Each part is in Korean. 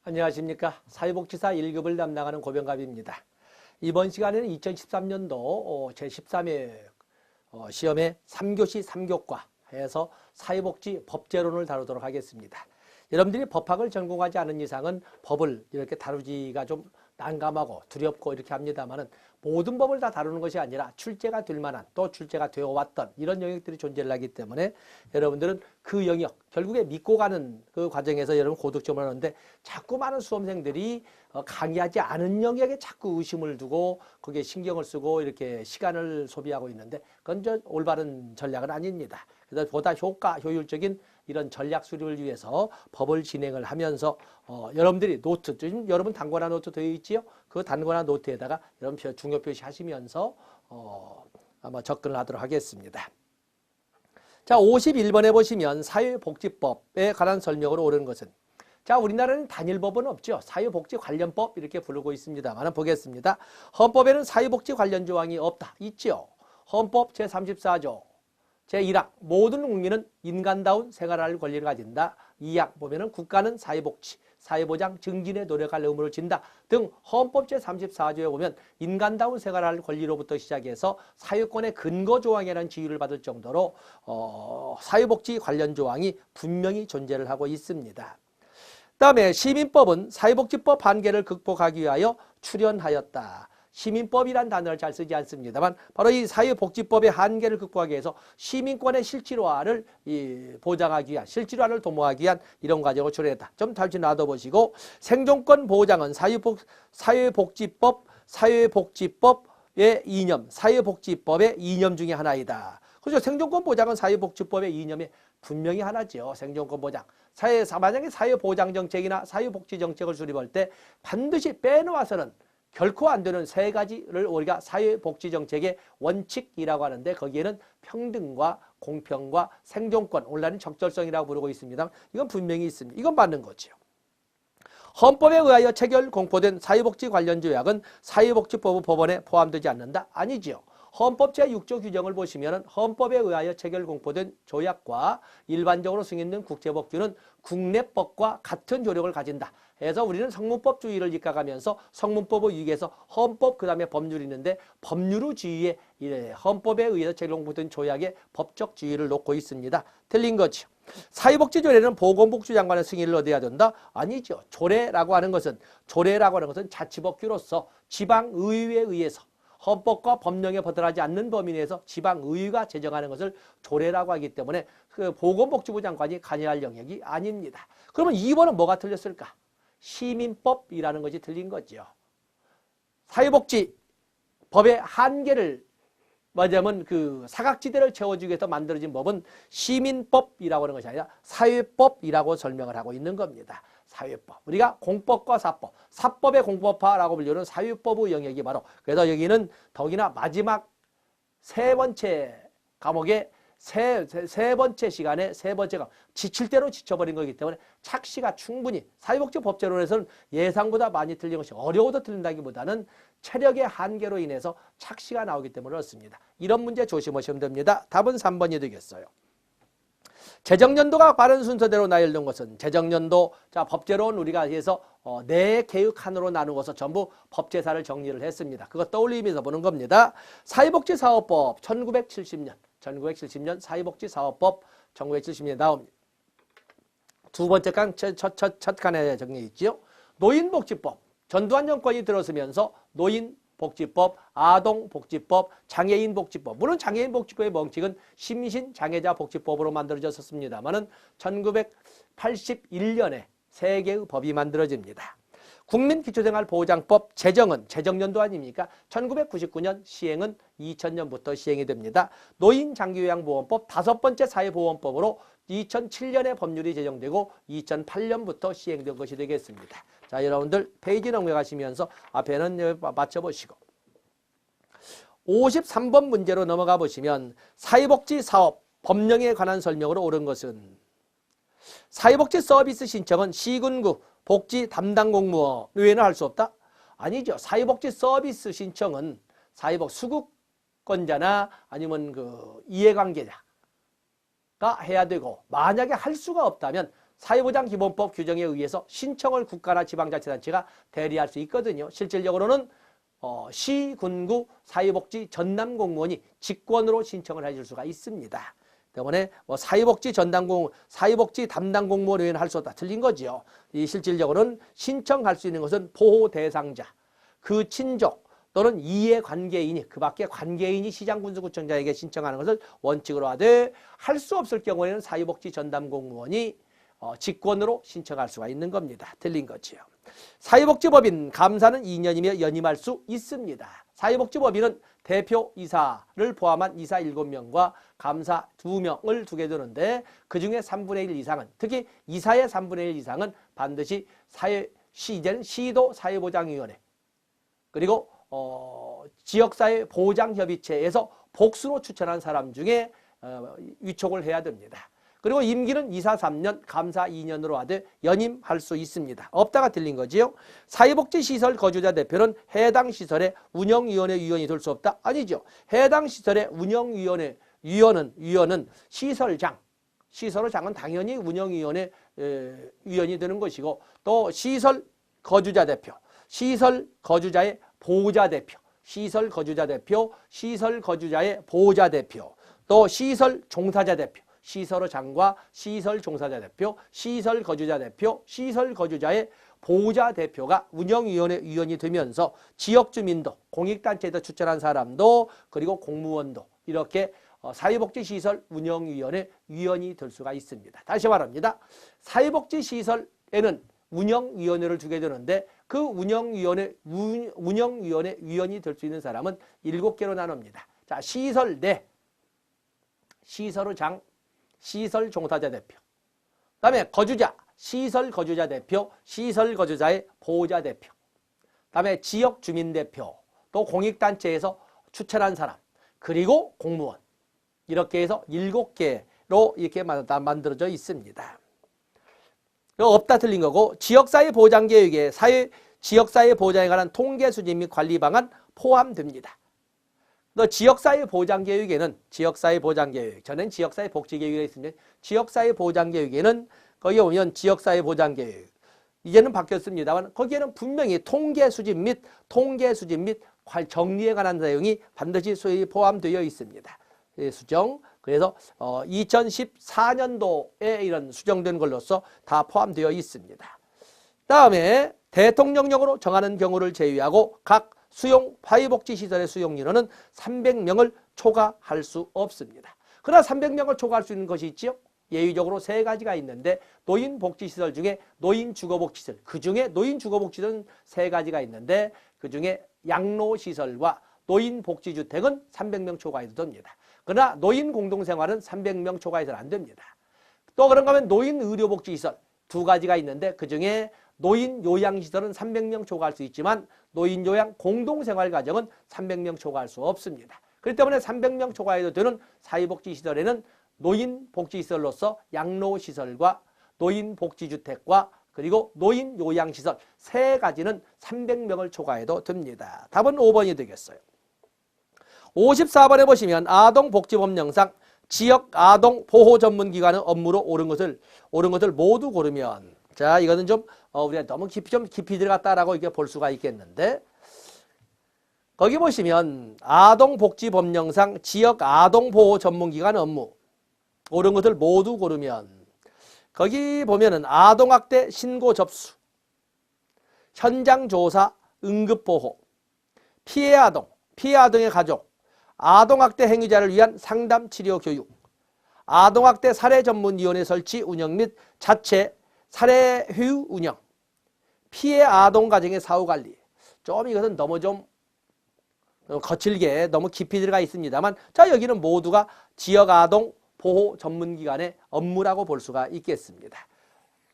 안녕하십니까. 사회복지사 1급을 담당하는 고병갑입니다. 이번 시간에는 2013년도 제13회 시험의 3교시 3교과 해서 사회복지 법제론을 다루도록 하겠습니다. 여러분들이 법학을 전공하지 않은 이상은 법을 이렇게 다루기가 좀 난감하고 두렵고 이렇게 합니다만은 모든 법을 다 다루는 것이 아니라 출제가 될 만한 또 출제가 되어 왔던 이런 영역들이 존재를 하기 때문에 여러분들은 그 영역 결국에 믿고 가는 그 과정에서 여러분 고득점을 하는데 자꾸 많은 수험생들이 강의하지 않은 영역에 자꾸 의심을 두고 거기에 신경을 쓰고 이렇게 시간을 소비하고 있는데 그건 올바른 전략은 아닙니다. 그래서 보다 효율적인 이런 전략 수립을 위해서 법을 진행을 하면서 여러분들이 노트, 지금 여러분 단권화 노트 되어 있지요? 그 단권화 노트에다가 여러분 중요 표시 하시면서 아마 접근을 하도록 하겠습니다. 자, 51번에 보시면 사회복지법에 관한 설명으로 옳은 것은 자, 우리나라는 단일법은 없죠. 사회복지 관련법 이렇게 부르고 있습니다만 보겠습니다. 헌법에는 사회복지 관련 조항이 없다. 있죠. 헌법 제34조 제1항 모든 국민은 인간다운 생활할 권리를 가진다. 2항 보면은 국가는 사회복지, 사회보장 증진에 노력할 의무를 진다 등 헌법 제34조에 보면 인간다운 생활할 권리로부터 시작해서 사회권의 근거 조항이라는 지위를 받을 정도로 사회복지 관련 조항이 분명히 존재를 하고 있습니다. 그다음에 시민법은 사회복지법 한계를 극복하기 위하여 출연하였다. 시민법이란 단어를 잘 쓰지 않습니다만 바로 이 사회복지법의 한계를 극복하기 위해서 시민권의 실질화를 보장하기 위한 실질화를 도모하기 위한 이런 과정을 출연했다. 좀 잠시 놔둬보시고 생존권 보장은 사회복지법의 이념, 사회복지법의 이념 중에 하나이다. 그렇죠. 생존권 보장은 사회복지법의 이념의 분명히 하나죠. 생존권 보장. 만약에 사회보장정책이나 사회복지정책을 수립할 때 반드시 빼놓아서는 결코 안 되는 세 가지를 우리가 사회복지정책의 원칙이라고 하는데 거기에는 평등과 공평과 생존권, 온라인 적절성이라고 부르고 있습니다. 이건 분명히 있습니다. 이건 맞는 거죠. 헌법에 의하여 체결 공포된 사회복지 관련 조약은 사회복지법 법원에 포함되지 않는다? 아니죠. 헌법 제6조 규정을 보시면 헌법에 의하여 체결 공포된 조약과 일반적으로 승인된 국제법규는 국내법과 같은 조력을 가진다. 그래서 우리는 성문법주의를 이끌어가면서 성문법을 위해서 헌법 그 다음에 법률이 있는데 법률주의에 헌법에 의해서 체결 공포된 조약의 법적 지위를 놓고 있습니다. 틀린 거죠. 사회복지조례는 보건복지 장관의 승인을 얻어야 된다? 아니죠. 조례라고 하는 것은 자치법규로서 지방의회에 의해서 헌법과 법령에 벗어나지 않는 범위 내에서 지방의회가 제정하는 것을 조례라고 하기 때문에 그 보건복지부 장관이 관여할 영역이 아닙니다. 그러면 2번은 뭐가 틀렸을까? 시민법이라는 것이 틀린 거죠. 사회복지법의 한계를 말하자면 그 사각지대를 채워주기 위해서 만들어진 법은 시민법이라고 하는 것이 아니라 사회법이라고 설명을 하고 있는 겁니다. 사회법. 우리가 공법과 사법, 사법의 공법화라고 불리는 사회법의 영역이 바로 그래서 여기는 더욱이나 마지막 세 번째 과목에 세 번째 시간에 세 번째 과목 지칠 대로 지쳐버린 거기 때문에 착시가 충분히 사회복지법제론에서는 예상보다 많이 틀린 것이 어려워도 틀린다기보다는 체력의 한계로 인해서 착시가 나오기 때문에 그렇습니다. 이런 문제 조심하시면 됩니다. 답은 3번이 되겠어요. 재정연도가 바른 순서대로 나열된 것은 재정연도 자 법제론 우리가 해서 네 개의 칸으로 나누어서 전부 법제사를 정리를 했습니다. 그거 떠올리면서 보는 겁니다. 사회복지사업법 1970년 사회복지사업법 1970년에 나옵니다. 두 번째 칸 첫 칸에 정리해 있지요. 노인복지법 전두환 정권이 들어서면서 노인복지법, 아동복지법, 장애인복지법. 물론 장애인복지법의 명칭은 심신장애자복지법으로 만들어졌습니다만은 1981년에 세 개의 법이 만들어집니다. 국민기초생활보장법 제정은 재정연도 아닙니까? 1999년 시행은 2000년부터 시행이 됩니다. 노인장기요양보험법 다섯 번째 사회보험법으로 2007년에 법률이 제정되고 2008년부터 시행된 것이 되겠습니다. 자, 여러분들 페이지 넘어가시면서 앞에는 맞춰보시고 53번 문제로 넘어가 보시면 사회복지사업 법령에 관한 설명으로 옳은 것은 사회복지 서비스 신청은 시군구 복지 담당 공무원 외에는 할 수 없다? 아니죠. 사회복지 서비스 신청은 수급권자나 아니면 그 이해관계자가 해야 되고 만약에 할 수가 없다면 사회보장기본법 규정에 의해서 신청을 국가나 지방자치단체가 대리할 수 있거든요. 실질적으로는 시, 군구, 사회복지 전담공무원이 직권으로 신청을 해줄 수가 있습니다. 때문에 사회복지 담당 공무원 외에는 할 수 없다. 틀린 거지요. 이 실질적으로는 신청할 수 있는 것은 보호 대상자, 그 친족 또는 이해관계인이, 그 밖에 관계인이 시장군수구청장에게 신청하는 것을 원칙으로 하되, 할 수 없을 경우에는 사회복지 전담 공무원이 직권으로 신청할 수가 있는 겁니다. 틀린 거지요. 사회복지법인 감사는 2년이며 연임할 수 있습니다. 사회복지법인은 대표이사를 포함한 이사 7명과 감사 2명을 두게 되는데, 그중에 3분의 1 이상은, 특히 이사의 3분의 1 이상은 반드시 이제는 시도 사회보장위원회, 그리고 지역사회 보장협의체에서 복수로 추천한 사람 중에 위촉을 해야 됩니다. 그리고 임기는 이사 3년, 감사 2년으로 하되 연임할 수 있습니다. 없다가 틀린 거지요. 사회복지시설 거주자 대표는 해당 시설의 운영위원회 위원이 될 수 없다? 아니죠. 해당 시설의 운영위원회 위원은 시설장, 시설장은 당연히 운영위원회 위원이 되는 것이고, 또 시설 거주자 대표, 시설 거주자의 보호자 대표, 시설 거주자 대표, 시설 거주자의 보호자 대표, 또 시설 종사자 대표, 시설장과 시설 종사자 대표, 시설 거주자 대표, 시설 거주자의 보호자 대표가 운영위원회 위원이 되면서 지역주민도, 공익단체에서 추천한 사람도, 그리고 공무원도 이렇게 사회복지시설 운영위원회 위원이 될 수가 있습니다. 다시 말합니다. 사회복지시설에는 운영위원회를 두게 되는데, 그 운영위원회 위원이 될 수 있는 사람은 7개로 나눕니다. 자, 시설 내, 시설장, 시설 종사자 대표, 그 다음에 거주자, 시설 거주자 대표, 시설 거주자의 보호자 대표, 그 다음에 지역 주민 대표, 또 공익단체에서 추천한 사람, 그리고 공무원, 이렇게 해서 7개로 이렇게 만들어져 있습니다. 없다 틀린 거고, 지역사회 보장계획에 지역사회 보장에 관한 통계 수집 및 관리 방안 포함됩니다. 또 지역사회 보장계획에는 지역사회 보장계획, 전엔 지역사회 복지계획이 있습니다. 지역사회 보장계획에는 거기에 오면 지역사회 보장계획, 이제는 바뀌었습니다만 거기에는 분명히 통계 수집 및 정리에 관한 내용이 반드시 소위 포함되어 있습니다. 수정. 그래서 2014년도에 이런 수정된 걸로서 다 포함되어 있습니다. 다음에 대통령령으로 정하는 경우를 제외하고 각 수용 사회복지시설의 수용인원은 300명을 초과할 수 없습니다. 그러나 300명을 초과할 수 있는 것이 있지요. 예외적으로 3가지가 있는데, 노인복지시설 중에 노인주거복지시설, 그중에 노인주거복지시설은 3가지가 있는데, 그중에 양로시설과 노인복지주택은 300명 초과해도 됩니다. 그러나 노인공동생활은 300명 초과해서는 안 됩니다. 또 그런가 하면 노인의료복지시설 2가지가 있는데, 그중에 노인요양시설은 300명 초과할 수 있지만 노인요양 공동생활가정은 300명 초과할 수 없습니다. 그렇기 때문에 300명 초과해도 되는 사회복지시설에는 노인복지시설로서 양로시설과 노인복지주택과 그리고 노인요양시설 3가지는 300명을 초과해도 됩니다. 답은 5번이 되겠어요. 54번에 보시면 아동복지법령상 지역 아동보호전문기관의 업무로 옳은 것을 모두 고르면, 자, 이거는 좀 우리가 너무 깊이 들어갔다라고 이렇게 볼 수가 있겠는데, 거기 보시면 아동복지법령상 지역 아동보호전문기관 업무 옳은 것을 모두 고르면, 거기 보면은 아동학대 신고 접수, 현장조사, 응급보호, 피해 아동의 가족, 아동학대 행위자를 위한 상담 치료 교육, 아동학대 사례전문위원회 설치 운영 및 자체 사례휴 운영, 피해 아동가정의 사후관리. 좀 이것은 너무 좀 거칠게 너무 깊이 들어가 있습니다만, 자, 여기는 모두가 지역아동 보호 전문기관의 업무라고 볼 수가 있겠습니다.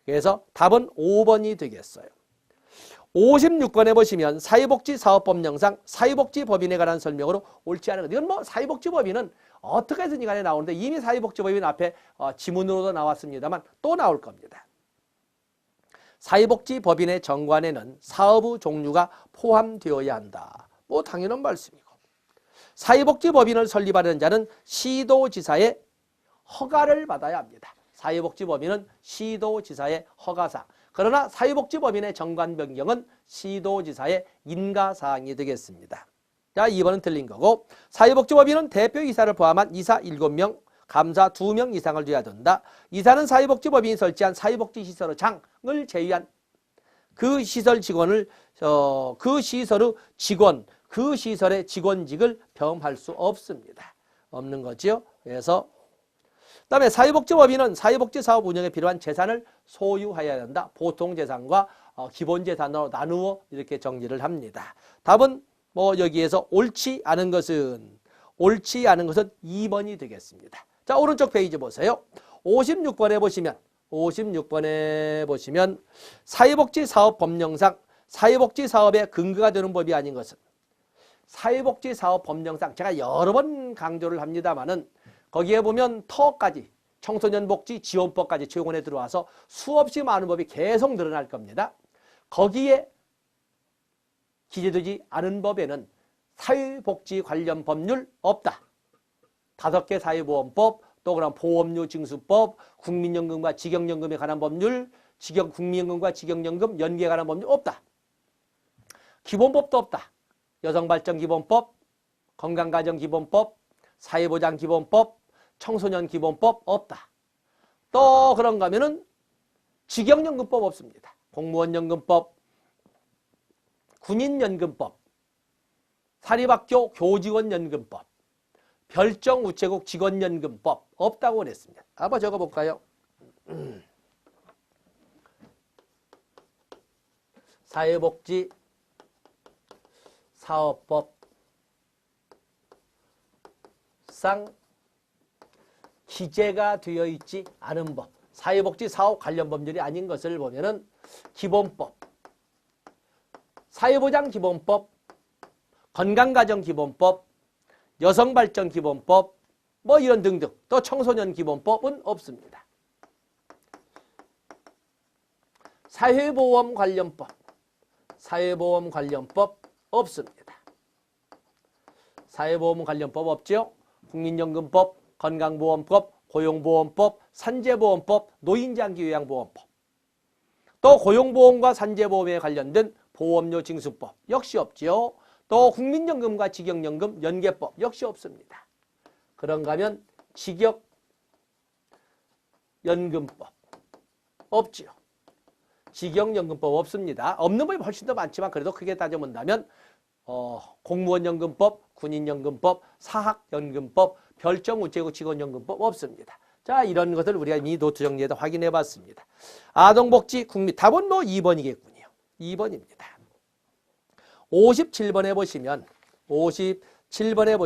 그래서 답은 5번이 되겠어요. 56번에 보시면 사회복지사업법령상 사회복지법인에 관한 설명으로 옳지 않은 것. 이건 뭐 사회복지법인은 어떻게 해서든 간에 나오는데, 이미 사회복지법인 앞에 지문으로도 나왔습니다만 또 나올 겁니다. 사회복지법인의 정관에는 사업의 종류가 포함되어야 한다. 뭐 당연한 말씀이고, 사회복지법인을 설립하는 자는 시도지사의 허가를 받아야 합니다. 사회복지법인은 시도지사의 허가사항. 그러나 사회복지법인의 정관 변경은 시도지사의 인가사항이 되겠습니다. 자, 2번은 틀린 거고, 사회복지법인은 대표이사를 포함한 이사 7명, 감사 2명 이상을 둬야 된다. 이사는 사회복지법인이 설치한 사회복지시설의 장을 제외한 그 시설 직원을 그 시설의 직원, 그 시설의 직원직을 겸할 수 없습니다. 없는 거죠. 그래서 그다음에 사회복지법인은 사회복지사업 운영에 필요한 재산을 소유해야 된다. 보통재산과 기본재산으로 나누어 이렇게 정리를 합니다. 답은 뭐 여기에서 옳지 않은 것은 2번이 되겠습니다. 자, 오른쪽 페이지 보세요. 56번에 보시면 사회복지사업법령상 사회복지사업의 근거가 되는 법이 아닌 것은 사회복지사업법령상 제가 여러 번 강조를 합니다마는 거기에 보면 터까지 청소년복지지원법까지 최고원에 들어와서 수없이 많은 법이 계속 늘어날 겁니다. 거기에 기재되지 않은 법에는 사회복지 관련 법률 없다. 5개 사회보험법, 또 그럼 보험료 징수법, 국민연금과 직영연금에 관한 법률, 국민연금과 직영연금 연계에 관한 법률 없다. 기본법도 없다. 여성발전기본법, 건강가정기본법, 사회보장기본법, 청소년기본법 없다. 또 그런가 하면은 직영연금법 없습니다. 공무원연금법, 군인연금법, 사립학교 교직원연금법, 별정우체국 직원연금법 없다고 그랬습니다. 한번 적어볼까요? 사회복지 사업법상 기재가 되어 있지 않은 법, 사회복지 사업 관련 법률이 아닌 것을 보면은 기본법, 사회보장기본법, 건강가정기본법, 여성발전기본법, 뭐 이런 등등, 또 청소년기본법은 없습니다. 사회보험 관련법 없습니다. 사회보험 관련법 없죠? 국민연금법, 건강보험법, 고용보험법, 산재보험법, 노인장기요양보험법. 또 고용보험과 산재보험에 관련된 보험료 징수법 역시 없죠. 또 국민연금과 직영연금 연계법 역시 없습니다. 그런가 하면 직역연금법 없죠. 직영연금법 없습니다. 없는 법이 훨씬 더 많지만 그래도 크게 따져본다면 공무원연금법, 군인연금법, 사학연금법, 별정우체국 직원연금법 없습니다. 자, 이런 것을 우리가 이미 노트 정리에다 확인해 봤습니다. 아동복지 국민 답은 뭐 2번이겠군요. 2번입니다. 57번에 보시면 57번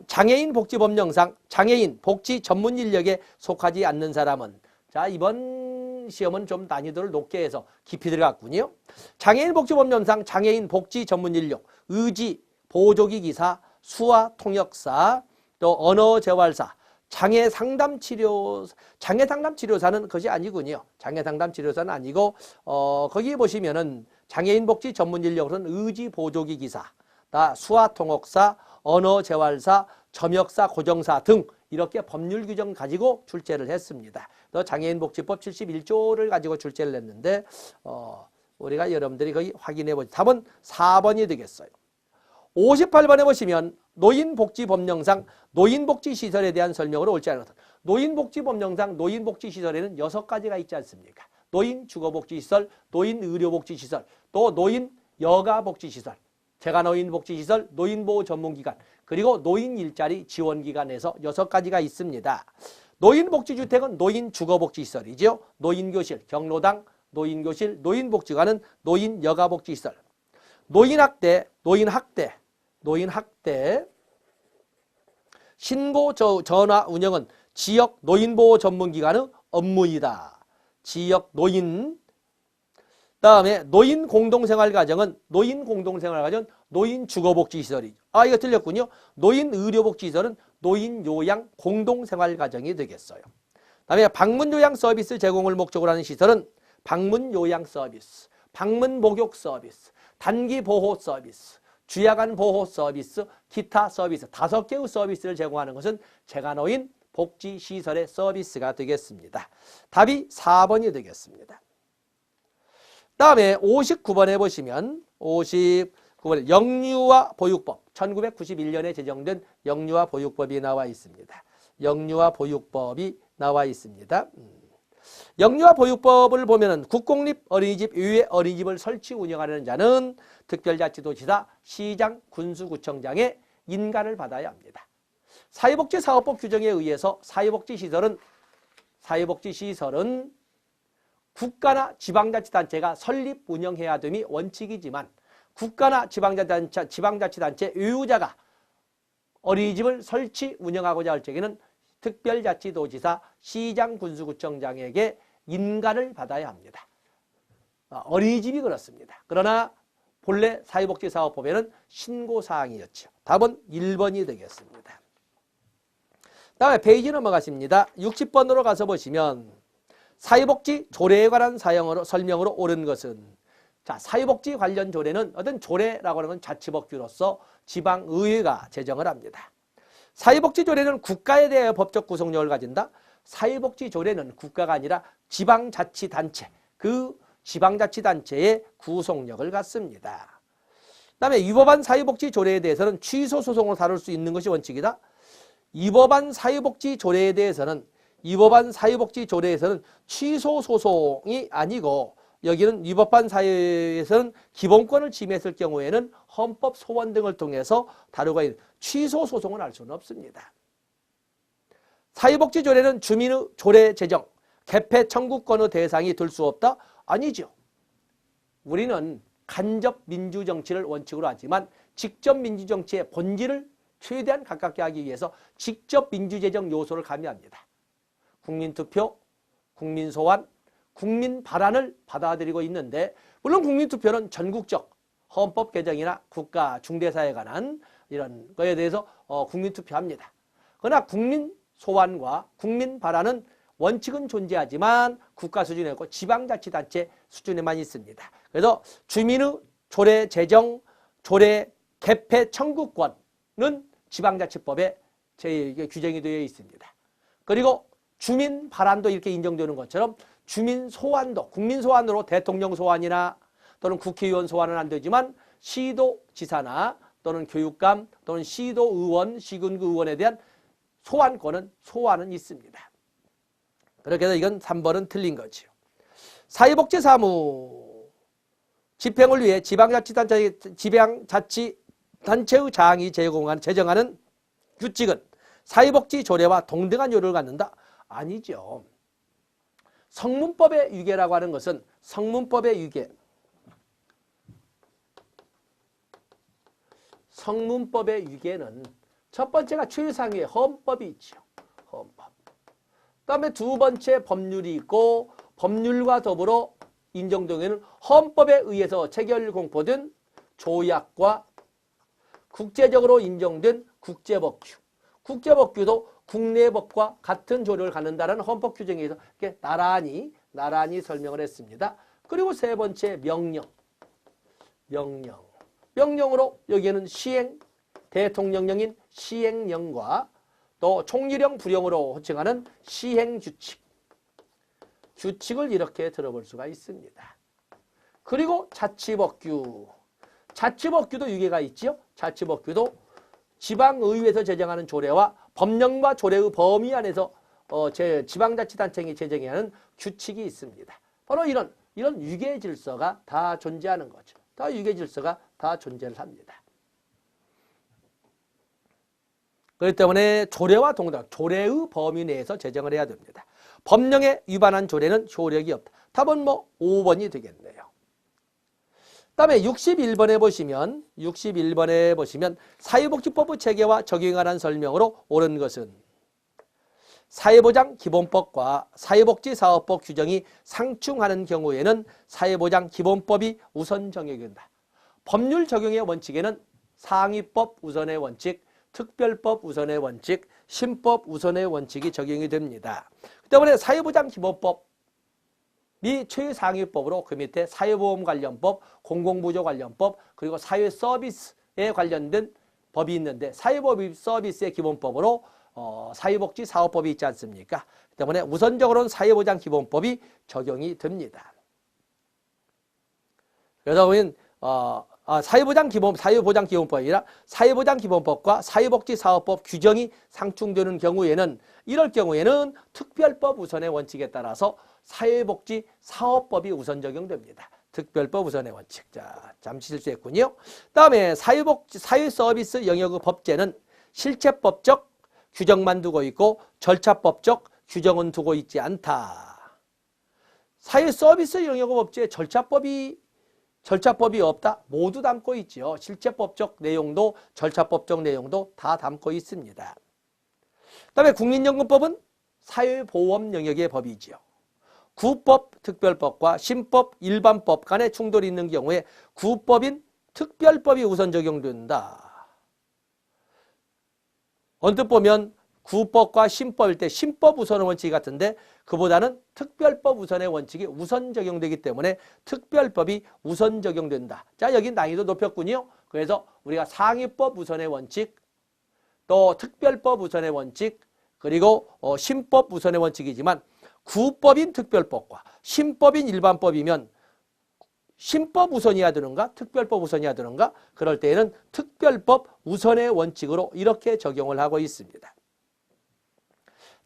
장애인 복지법령상 장애인 복지 전문 인력에 속하지 않는 사람은, 자, 이번 시험은 좀 난이도를 높게 해서 깊이 들어갔군요. 장애인 복지법령상 장애인 복지 전문 인력, 의지 보조기 기사, 수화 통역사, 또 언어 재활사, 장애 상담 치료사는 그것이 아니군요. 장애 상담 치료사는 아니고 거기 보시면은 장애인 복지 전문 인력으로는 의지 보조기 기사, 수화 통역사, 언어 재활사, 점역사, 고정사 등 이렇게 법률 규정 가지고 출제를 했습니다. 또 장애인복지법 71조를 가지고 출제를 했는데 우리가 여러분들이 거기 확인해 보죠. 답은 4번이 되겠어요. 58번에 보시면 노인복지법령상 노인복지시설에 대한 설명으로 옳지 않은 것. 노인복지법령상 노인복지시설에는 6가지가 있지 않습니까? 노인주거복지시설, 노인의료복지시설, 또 노인여가복지시설, 재가노인복지시설, 노인보호전문기관, 그리고 노인일자리 지원기관에서 6가지가 있습니다. 노인복지주택은 노인주거복지시설이죠. 노인교실, 경로당, 노인교실, 노인복지관은 노인여가복지시설. 노인학대, 신고 전화 운영은 지역 노인보호 전문기관의 업무이다. 지역 노인. 다음에 노인 공동생활가정은 노인 주거복지시설이죠. 아, 이거 틀렸군요. 노인 의료복지시설은 노인 요양 공동생활가정이 되겠어요. 다음에 방문 요양 서비스 제공을 목적으로 하는 시설은 방문 요양 서비스, 방문 목욕 서비스, 단기 보호 서비스, 주야간 보호 서비스, 기타 서비스 5개의 서비스를 제공하는 것은 제가 놓인 복지시설의 서비스가 되겠습니다. 답이 4번이 되겠습니다. 다음에 59번에 보시면 59번에 영유아 보육법 1991년에 제정된 영유아 보육법이 나와 있습니다. 영유아 보육법이 나와 있습니다. 영유아 보육법을 보면은 국공립 어린이집 이외의 어린이집을 설치 운영하는 자는 특별자치도지사, 시장, 군수구청장의 인가를 받아야 합니다. 사회복지사업법 규정에 의해서 사회복지시설은 국가나 지방자치단체가 설립 운영해야 됨이 원칙이지만 국가나 지방자치단체 유유자가 어린이집을 설치 운영하고자 할 적에는 특별자치도지사, 시장, 군수구청장에게 인가를 받아야 합니다. 어린이집이 그렇습니다. 그러나 본래 사회복지사업법에는 신고사항이었죠. 답은 1번이 되겠습니다. 다음에 페이지 넘어가십니다. 60번으로 가서 보시면 사회복지 조례에 관한 설명으로 옳은 것은 자, 사회복지 관련 조례는 어떤 조례라고 하는 건 자치법규로서 지방의회가 제정을 합니다. 사회복지조례는 국가에 대하여 법적 구속력을 가진다. 사회복지조례는 국가가 아니라 지방자치단체, 그 지방자치단체의 구속력을 갖습니다. 그다음에 위법한 사회복지조례에 대해서는 취소소송으로 다룰 수 있는 것이 원칙이다. 위법한 사회복지조례에 대해서는 취소소송이 아니고 여기는 위법한 사회에서는 기본권을 침해했을 경우에는 헌법 소원 등을 통해서 다루고 있는 취소 소송을 할 수는 없습니다. 사회복지조례는 주민의 조례 제정, 개폐 청구권의 대상이 될 수 없다? 아니죠. 우리는 간접 민주정치를 원칙으로 하지만 직접 민주정치의 본질을 최대한 가깝게 하기 위해서 직접 민주제정 요소를 가미합니다. 국민투표, 국민소환, 국민 발안을 받아들이고 있는데 물론 국민투표는 전국적 헌법 개정이나 국가 중대사에 관한 이런 거에 대해서 국민투표합니다. 그러나 국민 소환과 국민 발안은 원칙은 존재하지만 국가 수준에 없고 지방자치단체 수준에만 있습니다. 그래서 주민의 조례 제정, 조례 개폐 청구권은 지방자치법에 규정이 되어 있습니다. 그리고 주민 발안도 이렇게 인정되는 것처럼 주민 소환도, 국민 소환으로 대통령 소환이나 또는 국회의원 소환은 안 되지만 시도지사나 또는 교육감 또는 시도의원, 시군구 의원에 대한 소환은 있습니다. 그렇게 해서 이건 3번은 틀린 거죠. 사회복지사무 집행을 위해 지방자치단체의 장이 제정하는 규칙은 사회복지조례와 동등한 요를 갖는다? 아니죠. 성문법의 위계라고 하는 것은 성문법의 위계는 첫 번째가 최상위의 헌법이 있죠. 헌법. 그다음에 두 번째 법률이 있고 법률과 더불어 인정되는 헌법에 의해서 체결 공포된 조약과 국제적으로 인정된 국제법규. 국제법규도 국내 법과 같은 조례를 갖는다는 헌법 규정에 의해서 이렇게 나란히 설명을 했습니다. 그리고 세 번째 명령으로 여기에는 시행, 대통령령인 시행령과 또 총리령, 부령으로 호칭하는 규칙을 이렇게 들어볼 수가 있습니다. 그리고 자치법규도 유계가 있지요. 자치법규도 지방의회에서 제정하는 조례와 법령과 조례의 범위 안에서 지방자치단체가 제정해야 하는 규칙이 있습니다. 바로 이런 유계 질서가 다 존재하는 거죠. 유계 질서가 다 존재를 합니다. 그렇기 때문에 조례와 동등, 조례의 범위 내에서 제정을 해야 됩니다. 법령에 위반한 조례는 효력이 없다. 답은 5번이 되겠네요. 그다음에 61번에 보시면 사회복지법의 체계와 적용에 관한 설명으로 옳은 것은 사회보장기본법과 사회복지사업법 규정이 상충하는 경우에는 사회보장기본법이 우선 적용이 된다. 법률 적용의 원칙에는 상위법 우선의 원칙, 특별법 우선의 원칙, 신법 우선의 원칙이 적용이 됩니다. 그 때문에 사회보장기본법이 최상위법으로 그 밑에 사회보험 관련법, 공공부조 관련법, 그리고 사회서비스 관련된 법이 있는데 사회서비스의 기본법으로 사회복지사업법이 있지 않습니까? 때문에 우선적으로는 사회보장기본법이 적용이 됩니다. 그래서 우리는 사회보장기본법이 아니라 사회보장기본법과 사회복지사업법 규정이 상충되는 경우에는 이럴 경우에는 특별법 우선의 원칙에 따라서 사회복지사업법이 우선 적용됩니다. 특별법 우선의 원칙. 자, 잠시 실수했군요. 다음에 사회서비스 영역의 법제는 실체법적 규정만 두고 있고 절차법적 규정은 두고 있지 않다. 사회서비스 영역의 법제에 절차법이 없다? 모두 담고 있죠. 실체법적 내용도 절차법적 내용도 다 담고 있습니다. 그다음에 국민연금법은 사회보험 영역의 법이지요. 구법, 특별법과 신법, 일반법 간의 충돌이 있는 경우에 구법인 특별법이 우선 적용된다. 언뜻 보면 구법과 신법일 때 신법 우선의 원칙이 같은데 그보다는 특별법 우선의 원칙이 우선 적용되기 때문에 특별법이 우선 적용된다. 자, 여기 난이도 높였군요. 그래서 우리가 상위법 우선의 원칙, 또 특별법 우선의 원칙, 그리고 신법 우선의 원칙이지만 구법인 특별법과 신법인 일반법이면 신법 우선이어야 되는가 특별법 우선이어야 되는가 그럴 때에는 특별법 우선의 원칙으로 이렇게 적용을 하고 있습니다.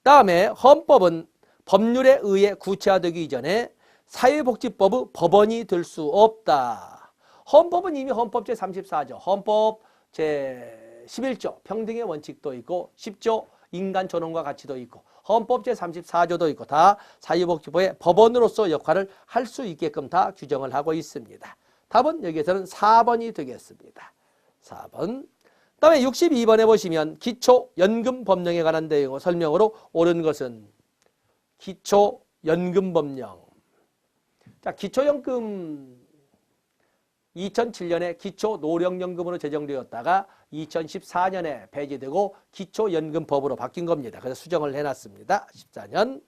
다음에 헌법은 법률에 의해 구체화되기 이전에 사회복지법의 법원이 될 수 없다. 헌법은 이미 헌법 제34조, 헌법 제11조 평등의 원칙도 있고 10조 인간 존엄과 가치도 있고 헌법 제34조도 있고 다 사회복지법의 법원으로서 역할을 할 수 있게끔 다 규정을 하고 있습니다. 답은 여기에서는 4번이 되겠습니다. 4번. 다음에 62번에 보시면 기초연금법령에 관한 내용 설명으로 옳은 것은 기초연금법령. 자, 기초연금 2007년에 기초노령연금으로 제정되었다가 2014년에 폐지되고 기초연금법으로 바뀐 겁니다. 그래서 수정을 해놨습니다. 14년.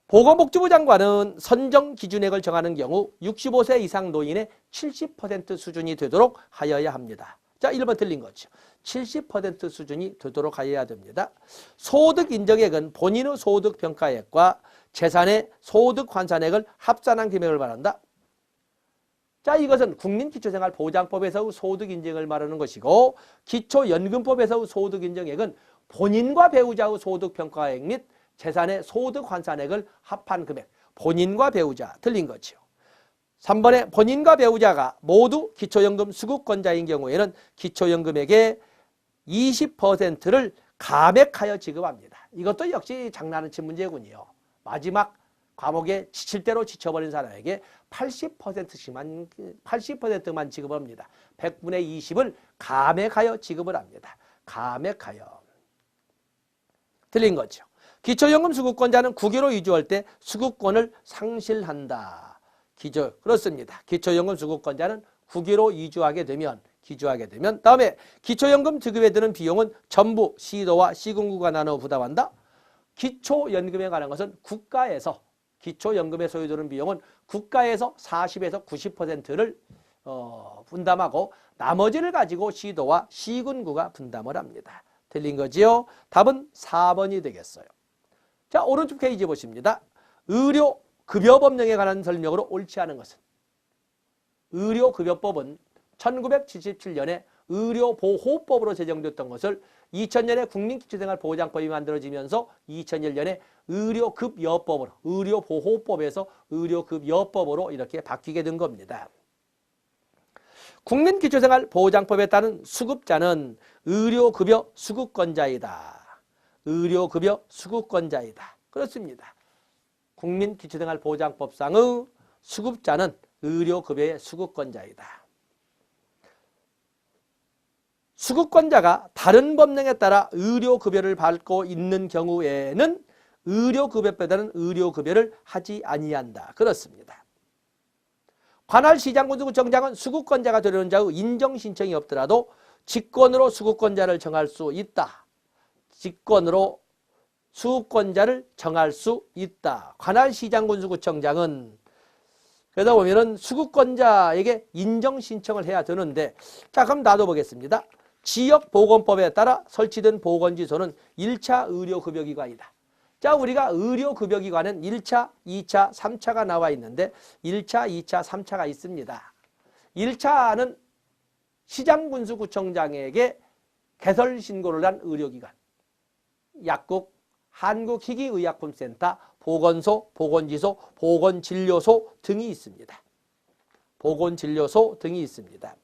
보건복지부 장관은 선정 기준액을 정하는 경우 65세 이상 노인의 70% 수준이 되도록 하여야 합니다. 자, 1번 틀린 거죠. 70% 수준이 되도록 하여야 됩니다. 소득 인정액은 본인의 소득 평가액과 재산의 소득 환산액을 합산한 금액을 말한다. 자, 이것은 국민기초생활보장법에서의 소득인정을 말하는 것이고 기초연금법에서의 소득인정액은 본인과 배우자의 소득평가액 및 재산의 소득환산액을 합한 금액. 본인과 배우자 틀린 거죠. 3번에 본인과 배우자가 모두 기초연금 수급권자인 경우에는 기초연금액의 20%를 감액하여 지급합니다. 이것도 역시 장난친 문제군요. 마지막 과목에 지칠 대로 지쳐버린 사람에게 80%만 지급합니다. 100분의 20을 감액하여 지급을 합니다. 감액하여. 틀린 거죠. 기초연금 수급권자는 국유로 이주할 때 수급권을 상실한다. 그렇습니다. 기초연금 수급권자는 국유로 이주하게 되면 다음에 기초연금 지급에 드는 비용은 전부 시도와 시군구가 나눠 부담한다. 기초연금에 관한 것은 국가에서 기초연금에 소요되는 비용은 국가에서 40에서 90%를 분담하고 나머지를 가지고 시도와 시군구가 분담을 합니다. 틀린 거지요? 답은 4번이 되겠어요. 자, 오른쪽 페이지 보십니다. 의료급여법령에 관한 설명으로 옳지 않은 것은 의료급여법은 1977년에 의료보호법으로 제정됐던 것을 2000년에 국민기초생활보장법이 만들어지면서 2001년에 의료보호법에서 의료급여법으로 이렇게 바뀌게 된 겁니다. 국민기초생활보장법에 따른 수급자는 의료급여 수급권자이다. 의료급여 수급권자이다. 그렇습니다. 국민기초생활보장법상의 수급자는 의료급여의 수급권자이다. 수급권자가 다른 법령에 따라 의료급여를 받고 있는 경우에는 의료급여보다는 의료급여를 하지 아니한다. 그렇습니다. 관할 시장군수구청장은 수급권자가 되려는 자의 인정신청이 없더라도 직권으로 수급권자를 정할 수 있다. 직권으로 수급권자를 정할 수 있다. 관할 시장군수구청장은 그러다 보면은 수급권자에게 인정 신청을 해야 되는데, 자, 그럼 놔둬보겠습니다. 지역보건법에 따라 설치된 보건지소는 1차 의료급여기관이다. 자, 우리가 의료급여기관은 1차, 2차, 3차가 나와 있는데 1차, 2차, 3차가 있습니다. 1차는 시장군수구청장에게 개설신고를 한 의료기관, 약국, 한국희귀의약품센터, 보건소, 보건지소, 보건진료소 등이 있습니다. 보건진료소 등이 있습니다.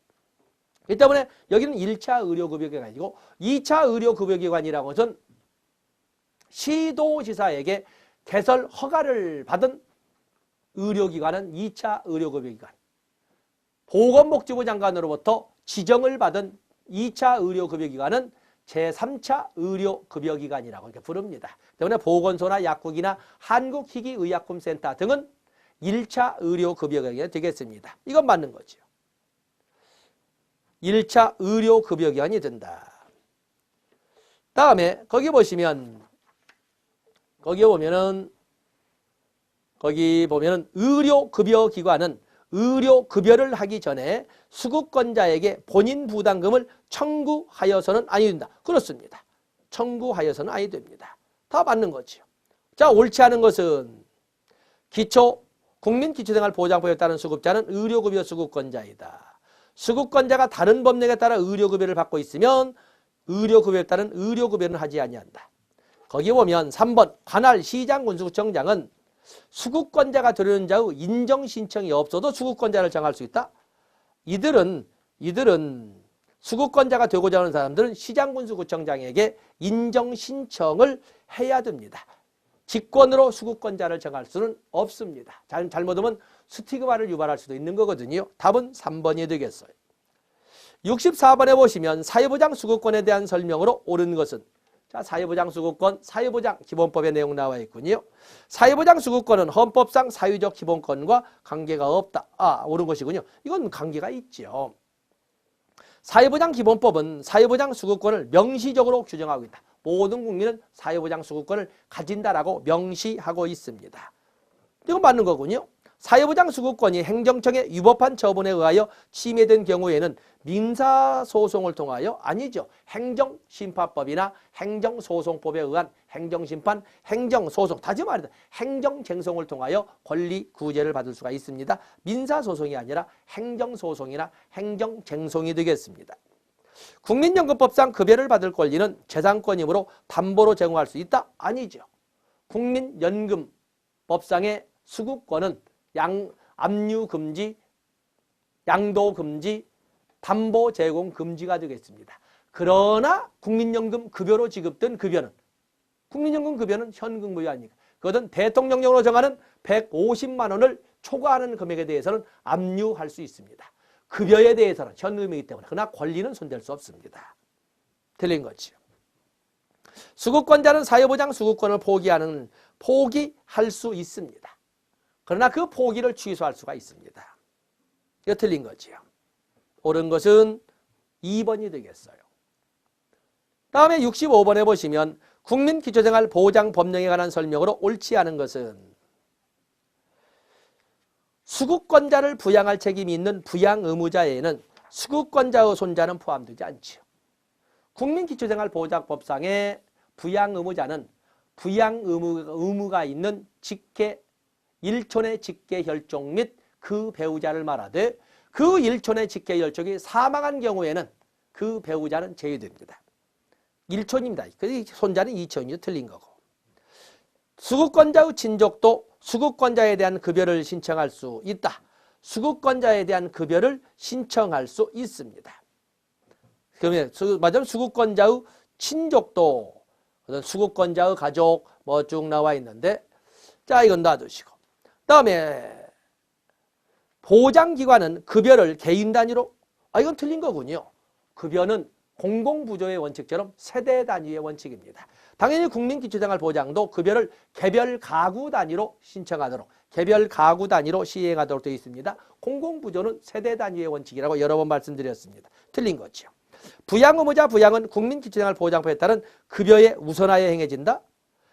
이 때문에 여기는 1차 의료급여기관이고 2차 의료급여기관이라고 해서는 시도지사에게 개설 허가를 받은 의료기관은 2차 의료급여기관, 보건복지부 장관으로부터 지정을 받은 2차 의료급여기관은 제3차 의료급여기관이라고 이렇게 부릅니다. 때문에 보건소나 약국이나 한국희귀의약품센터 등은 1차 의료급여기관이 되겠습니다. 이건 맞는 거죠. 1차 의료급여기관이 된다. 다음에 거기 보면은 의료급여기관은 의료급여를 하기 전에 수급권자에게 본인 부담금을 청구하여서는 아니 된다. 그렇습니다. 청구하여서는 아니 됩니다. 다 맞는 거죠. 자, 옳지 않은 것은 국민기초생활보장법에 따른 수급자는 의료급여 수급권자이다. 수급권자가 다른 법령에 따라 의료급여를 받고 있으면 의료급여에 따른 의료급여는 하지 아니한다. 거기 보면 3번 관할 시장군수구청장은 수급권자가 되려는 자의 인정신청이 없어도 수급권자를 정할 수 있다. 이들은 수급권자가 되고자 하는 사람들은 시장군수구청장에게 인정신청을 해야 됩니다. 직권으로 수급권자를 정할 수는 없습니다. 잘못하면 스티그마를 유발할 수도 있는 거거든요. 답은 3번이 되겠어요. 64번에 보시면 사회보장 수급권에 대한 설명으로 옳은 것은, 자, 사회보장 수급권, 사회보장 기본법의 내용 나와 있군요. 사회보장 수급권은 헌법상 사회적 기본권과 관계가 없다. 옳은 것이군요. 이건 관계가 있죠. 사회보장 기본법은 사회보장 수급권을 명시적으로 규정하고 있다. 모든 국민은 사회보장 수급권을 가진다라고 명시하고 있습니다. 이건 맞는 거군요. 사회보장 수급권이 행정청의 위법한 처분에 의하여 침해된 경우에는 민사소송을 통하여, 아니죠, 행정심판법이나 행정소송법에 의한 행정심판, 행정소송, 다시 말해서 행정쟁송을 통하여 권리구제를 받을 수가 있습니다. 민사소송이 아니라 행정소송이나 행정쟁송이 되겠습니다. 국민연금법상 급여를 받을 권리는 재산권이므로 담보로 제공할 수 있다? 아니죠. 국민연금법상의 수급권은 압류금지, 양도금지, 담보 제공 금지가 되겠습니다. 그러나 국민연금 급여로 지급된 급여는, 국민연금 급여는 현금급여 아닙니까? 그것은 대통령령으로 정하는 150만 원을 초과하는 금액에 대해서는 압류할 수 있습니다. 급여에 대해서는 현금이기 때문에, 그러나 권리는 손댈 수 없습니다. 틀린 거죠. 수급권자는 사회보장 수급권을 포기할 수 있습니다. 그러나 그 포기를 취소할 수가 있습니다. 이거 틀린 거지요. 옳은 것은 2번이 되겠어요. 다음에 65번에 보시면 국민기초생활보장법령에 관한 설명으로 옳지 않은 것은, 수급권자를 부양할 책임이 있는 부양의무자에는 수급권자의 손자는 포함되지 않지요. 국민기초생활보장법상의 부양의무자는 부양의무가 있는 직계, 일촌의 직계혈족 및 그 배우자를 말하되 그 일촌의 직계혈족이 사망한 경우에는 그 배우자는 제외됩니다. 1촌입니다. 그 손자는 2촌이죠. 틀린 거고. 수급권자의 친족도 수급권자에 대한 급여를 신청할 수 있다. 수급권자에 대한 급여를 신청할 수 있습니다. 그러면 맞아요. 수급권자의 친족도, 수급권자의 가족 뭐 쭉 나와 있는데, 자, 이건 놔두시고. 다음에 보장기관은 급여를 개인 단위로, 이건 틀린 거군요. 급여는 공공부조의 원칙처럼 세대 단위의 원칙입니다. 당연히 국민기초생활보장도 급여를 개별 가구 단위로 신청하도록, 개별 가구 단위로 시행하도록 되어 있습니다. 공공부조는 세대 단위의 원칙이라고 여러 번 말씀드렸습니다. 틀린 거죠. 부양의무자 부양은 국민기초생활보장법에 따른 급여에 우선하여 행해진다?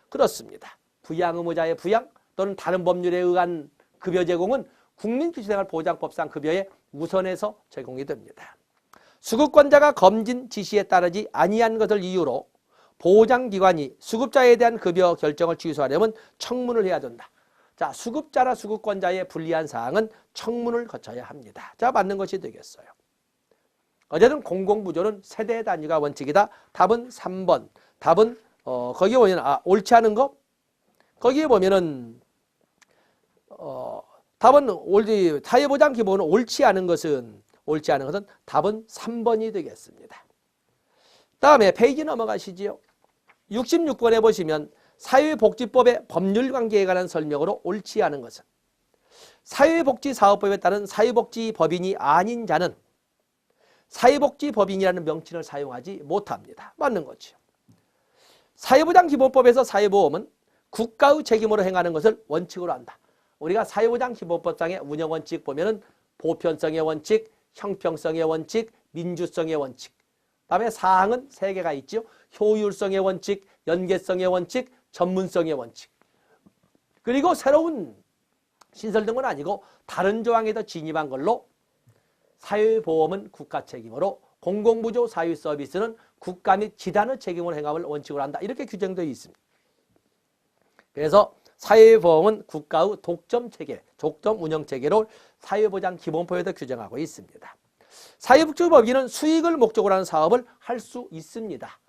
그렇습니다. 부양의무자의 부양 또는 다른 법률에 의한 급여 제공은 국민기초생활보장법상 급여에 우선해서 제공이 됩니다. 수급권자가 검진 지시에 따르지 아니한 것을 이유로 보장기관이 수급자에 대한 급여 결정을 취소하려면 청문을 해야 된다. 자, 수급자나 수급권자의 불리한 사항은 청문을 거쳐야 합니다. 자, 맞는 것이 되겠어요. 어쨌든 공공부조는 세대 단위가 원칙이다. 답은 3번. 답은 거기에 보면 옳지 않은 거? 거기에 보면은 답은 사회보장 기본은 옳지 않은 것은 답은 3번이 되겠습니다. 다음에 페이지 넘어가시지요. 66번에 보시면 사회복지법의 법률관계에 관한 설명으로 옳지 않은 것은 사회복지사업법에 따른 사회복지법인이 아닌 자는 사회복지법인이라는 명칭을 사용하지 못합니다. 맞는 거죠. 사회보장기본법에서 사회보험은 국가의 책임으로 행하는 것을 원칙으로 한다. 우리가 사회보장기본법상의 운영원칙 보면은 보편성의 원칙, 형평성의 원칙, 민주성의 원칙. 다음에 사항은 3개가 있죠. 효율성의 원칙, 연계성의 원칙, 전문성의 원칙. 그리고 새로운 신설된 건 아니고 다른 조항에도 진입한 걸로 사회보험은 국가 책임으로 공공부조 사회서비스는 국가 및 지단의 책임으로 행함을 원칙으로 한다. 이렇게 규정되어 있습니다. 그래서 사회보험은 국가의 독점체계, 독점 운영체계로 사회보장기본법에도 규정하고 있습니다. 사회복지법인은 수익을 목적으로 하는 사업을 할 수 있습니다.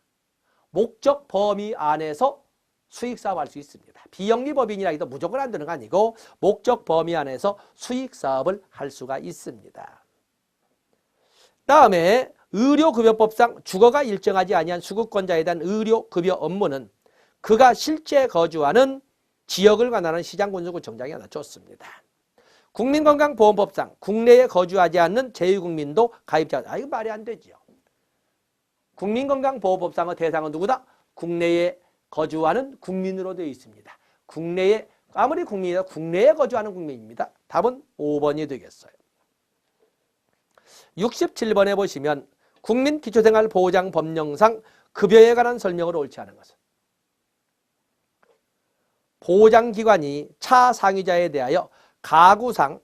목적 범위 안에서 수익사업 할 수 있습니다. 비영리법인이라 해도 무조건 안 되는 거 아니고 목적 범위 안에서 수익사업을 할 수가 있습니다. 다음에 의료급여법상 주거가 일정하지 아니한 수급권자에 대한 의료급여 업무는 그가 실제 거주하는 지역을 관할하는 시장군수구청장이 하나 줬습니다. 국민건강보험법상 국내에 거주하지 않는 제2국민도 가입자. 이거 말이 안 되죠. 국민건강보험법상의 대상은 누구다? 국내에 거주하는 국민으로 되어 있습니다. 국내에 아무리 국민이라 국내에 거주하는 국민입니다. 답은 5번이 되겠어요. 67번에 보시면 국민기초생활보장법령상 급여에 관한 설명으로 옳지 않은 것은 보장기관이 차상위자에 대하여 가구별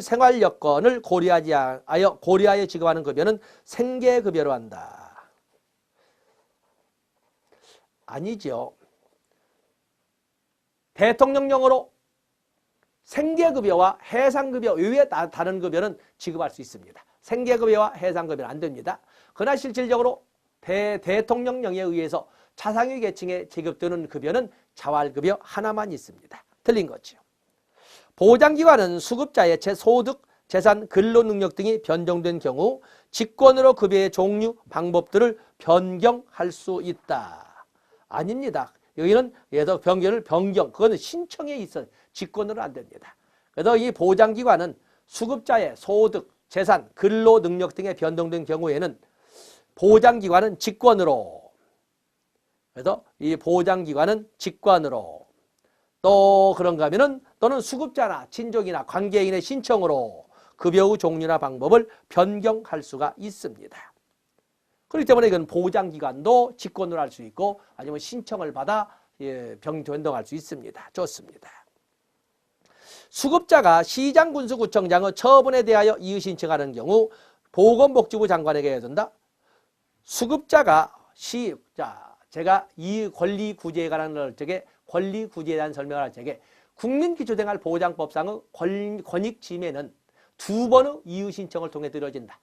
생활 여건을 고려하여 지급하는 급여는 생계급여로 한다. 아니죠. 대통령령으로 생계급여와 해상급여 외에 다른 급여는 지급할 수 있습니다. 생계급여와 해상급여는 안 됩니다. 그러나 실질적으로 대통령령에 의해서 차상위 계층에 지급되는 급여는 자활급여 하나만 있습니다. 틀린 거죠. 보장기관은 수급자의 소득, 재산, 근로능력 등이 변동된 경우 직권으로 급여의 종류, 방법들을 변경할 수 있다. 아닙니다. 여기는 예서 변경, 그거는 신청에 있어 직권으로 안 됩니다. 그래서 이 보장기관은 수급자의 소득, 재산, 근로능력 등의 변동된 경우에는 보장기관은 직권으로, 그래서 이 보장기관은 직권으로, 또 그런가 하면은 또는 수급자나 친족이나 관계인의 신청으로 급여의 종류나 방법을 변경할 수가 있습니다. 그렇기 때문에 이건 보장기관도 직권으로 할 수 있고 아니면 신청을 받아 변동할 수 있습니다. 좋습니다. 수급자가 시장군수구청장의 처분에 대하여 이의 신청하는 경우 보건복지부 장관에게 해야 된다. 수급자가 제가 이 권리구제에 관한 적에 권리구제에 대한 설명을 할 적에 국민기초생활보장법상의 권익침해는 2번의 이의 신청을 통해 이루어진다.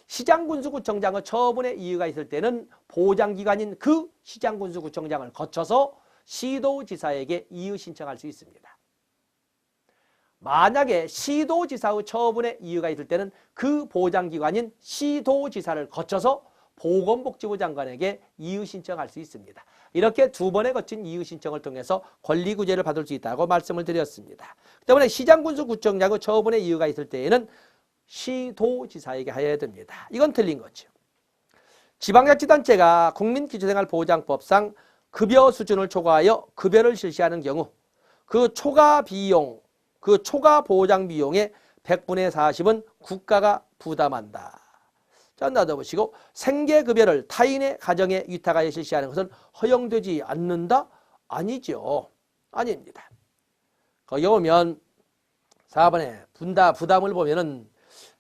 시장군수구청장의 처분에 이의가 있을 때는 보장기관인 그 시장군수구청장을 거쳐서 시도지사에게 이의 신청할 수 있습니다. 만약에 시도지사의 처분에 이의가 있을 때는 그 보장기관인 시도지사를 거쳐서 보건복지부 장관에게 이의 신청할 수 있습니다. 이렇게 2번에 거친 이의 신청을 통해서 권리구제를 받을 수 있다고 말씀을 드렸습니다. 때문에 시장군수구청장의 처분에 이의가 있을 때에는 시도지사에게 해야 됩니다. 이건 틀린 거죠. 지방자치단체가 국민기초생활보장법상 급여 수준을 초과하여 급여를 실시하는 경우 그 초과 보장 비용의 100분의 40은 국가가 부담한다. 자, 놔둬보시고 생계급여를 타인의 가정에 위탁하여 실시하는 것은 허용되지 않는다? 아니죠. 아닙니다. 거기 오면 4번에 부담을 보면은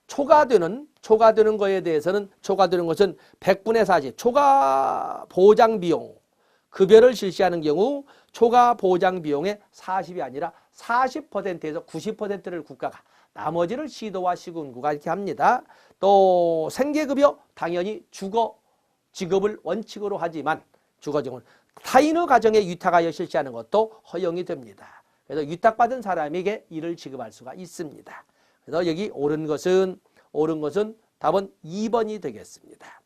초과되는 거에 대해서는 초과되는 것은 100분의 40 초과 보장 비용 급여를 실시하는 경우 초과 보장 비용의 40이 아니라 40%에서 90%를 국가가 나머지를 시도와 시군구가 이렇게 합니다. 또 생계급여 당연히 주거 지급을 원칙으로 하지만 주거지급은 타인의 가정에 위탁하여 실시하는 것도 허용이 됩니다. 그래서 위탁받은 사람에게 이를 지급할 수가 있습니다. 그래서 여기 옳은 것은 답은 2번이 되겠습니다.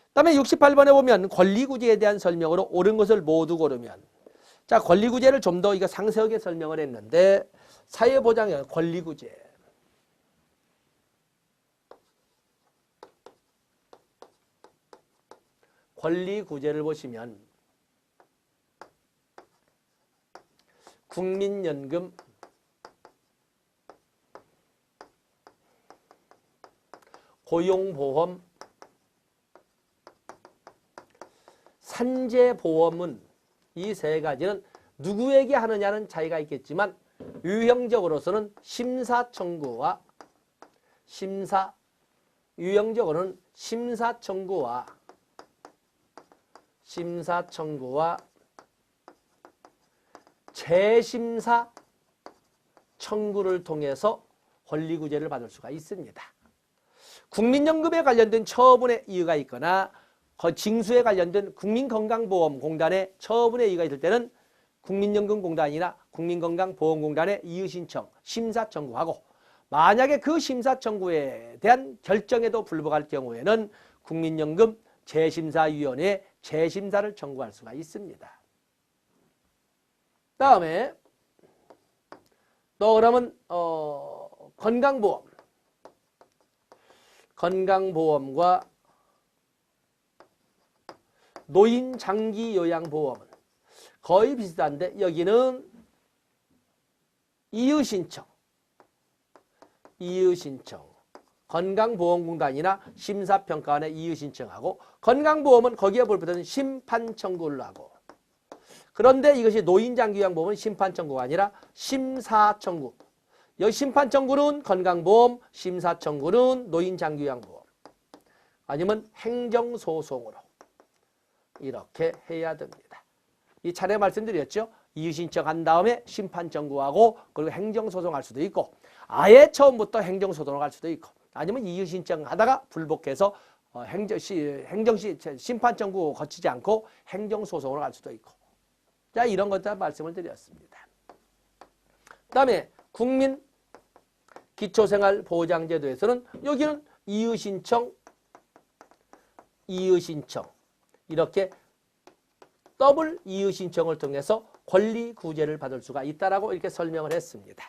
그다음에 68번에 보면 권리구제에 대한 설명으로 옳은 것을 모두 고르면 자 권리구제를 좀 더 상세하게 설명을 했는데 사회보장의 권리구제 권리구제를 보시면 국민연금 고용보험 산재보험은 이 세 가지는 누구에게 하느냐는 차이가 있겠지만 유형적으로서는 심사청구와 유형적으로는 심사청구와 재심사 청구를 통해서 권리구제를 받을 수가 있습니다. 국민연금에 관련된 처분의 이유가 있거나 징수에 관련된 국민건강보험공단의 처분의 이유가 있을 때는 국민연금공단이나 국민건강보험공단의 이의신청, 심사청구하고 만약에 그 심사청구에 대한 결정에도 불복할 경우에는 국민연금 재심사위원회에 재심사를 청구할 수가 있습니다. 다음에 또 그러면 건강보험과 노인장기요양보험은 거의 비슷한데 여기는 이의신청 건강보험공단이나 심사평가원에 이의신청하고 건강보험은 거기에 불붙은 심판청구를 하고 그런데 이것이 노인장기요양보험은 심판청구가 아니라 심사청구 여기 심판청구는 건강보험, 심사청구는 노인장기요양보험 아니면 행정소송으로 이렇게 해야 됩니다. 이 차례 말씀드렸죠. 이의신청한 다음에 심판청구하고 그리고 행정소송할 수도 있고 아예 처음부터 행정소송을 할 수도 있고 아니면 이의신청하다가 불복해서 심판청구 거치지 않고 행정소송을 할 수도 있고 자 이런 것들 말씀을 드렸습니다. 그 다음에 국민기초생활보장제도에서는 여기는 이의신청 이렇게 더블 이의신청을 통해서 권리구제를 받을 수가 있다라고 이렇게 설명을 했습니다.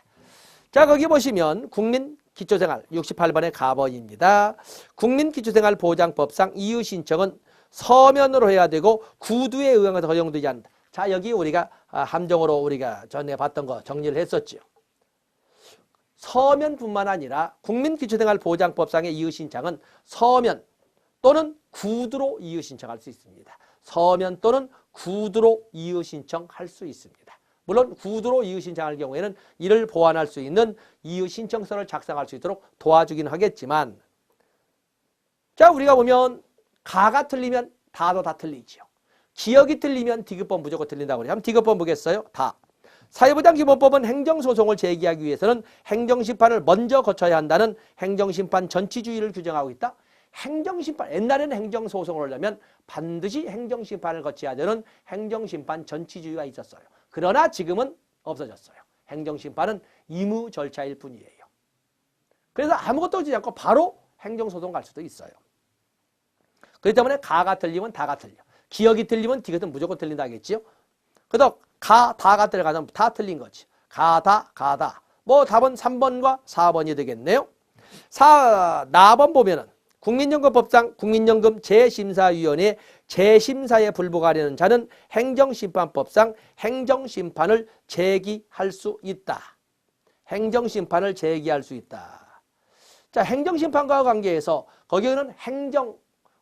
자 거기 보시면 국민기초생활 68번의 가번입니다. 국민기초생활보장법상 이의신청은 서면으로 해야 되고 구두에 의하면 허용되지 않는다. 자 여기 우리가 함정으로 우리가 전에 봤던 거 정리를 했었죠. 서면뿐만 아니라 국민기초생활보장법상의 이의신청은 서면 또는 구두로 이의신청할 수 있습니다. 서면 또는 구두로 이의신청할 수 있습니다. 물론 구두로 이의신청할 경우에는 이를 보완할 수 있는 이의신청서를 작성할 수 있도록 도와주긴 하겠지만 자 우리가 보면 가가 틀리면 다도 다 틀리죠. 기억이 틀리면 디귿번 무조건 틀린다고 그래요. 한번 디귿번 보겠어요? 다. 사회보장기본법은 행정소송을 제기하기 위해서는 행정심판을 먼저 거쳐야 한다는 행정심판 전치주의를 규정하고 있다. 행정심판, 옛날에는 행정소송을 하려면 반드시 행정심판을 거쳐야 되는 행정심판 전치주의가 있었어요. 그러나 지금은 없어졌어요. 행정심판은 임의 절차일 뿐이에요. 그래서 아무것도 하지 않고 바로 행정소송 갈 수도 있어요. 그렇기 때문에 가가 틀리면 다가 틀려. 기억이 틀리면 디귿은 무조건 틀린다 하겠지요. 그래서 다가 들어가면 다 틀린 거지. 가다. 뭐 답은 3번과 4번이 되겠네요. 4번 보면은 국민연금법상 국민연금 재심사위원회 재심사에 불복하려는 자는 행정심판법상 행정심판을 제기할 수 있다. 행정심판을 제기할 수 있다. 자, 행정심판과 관계해서 거기에는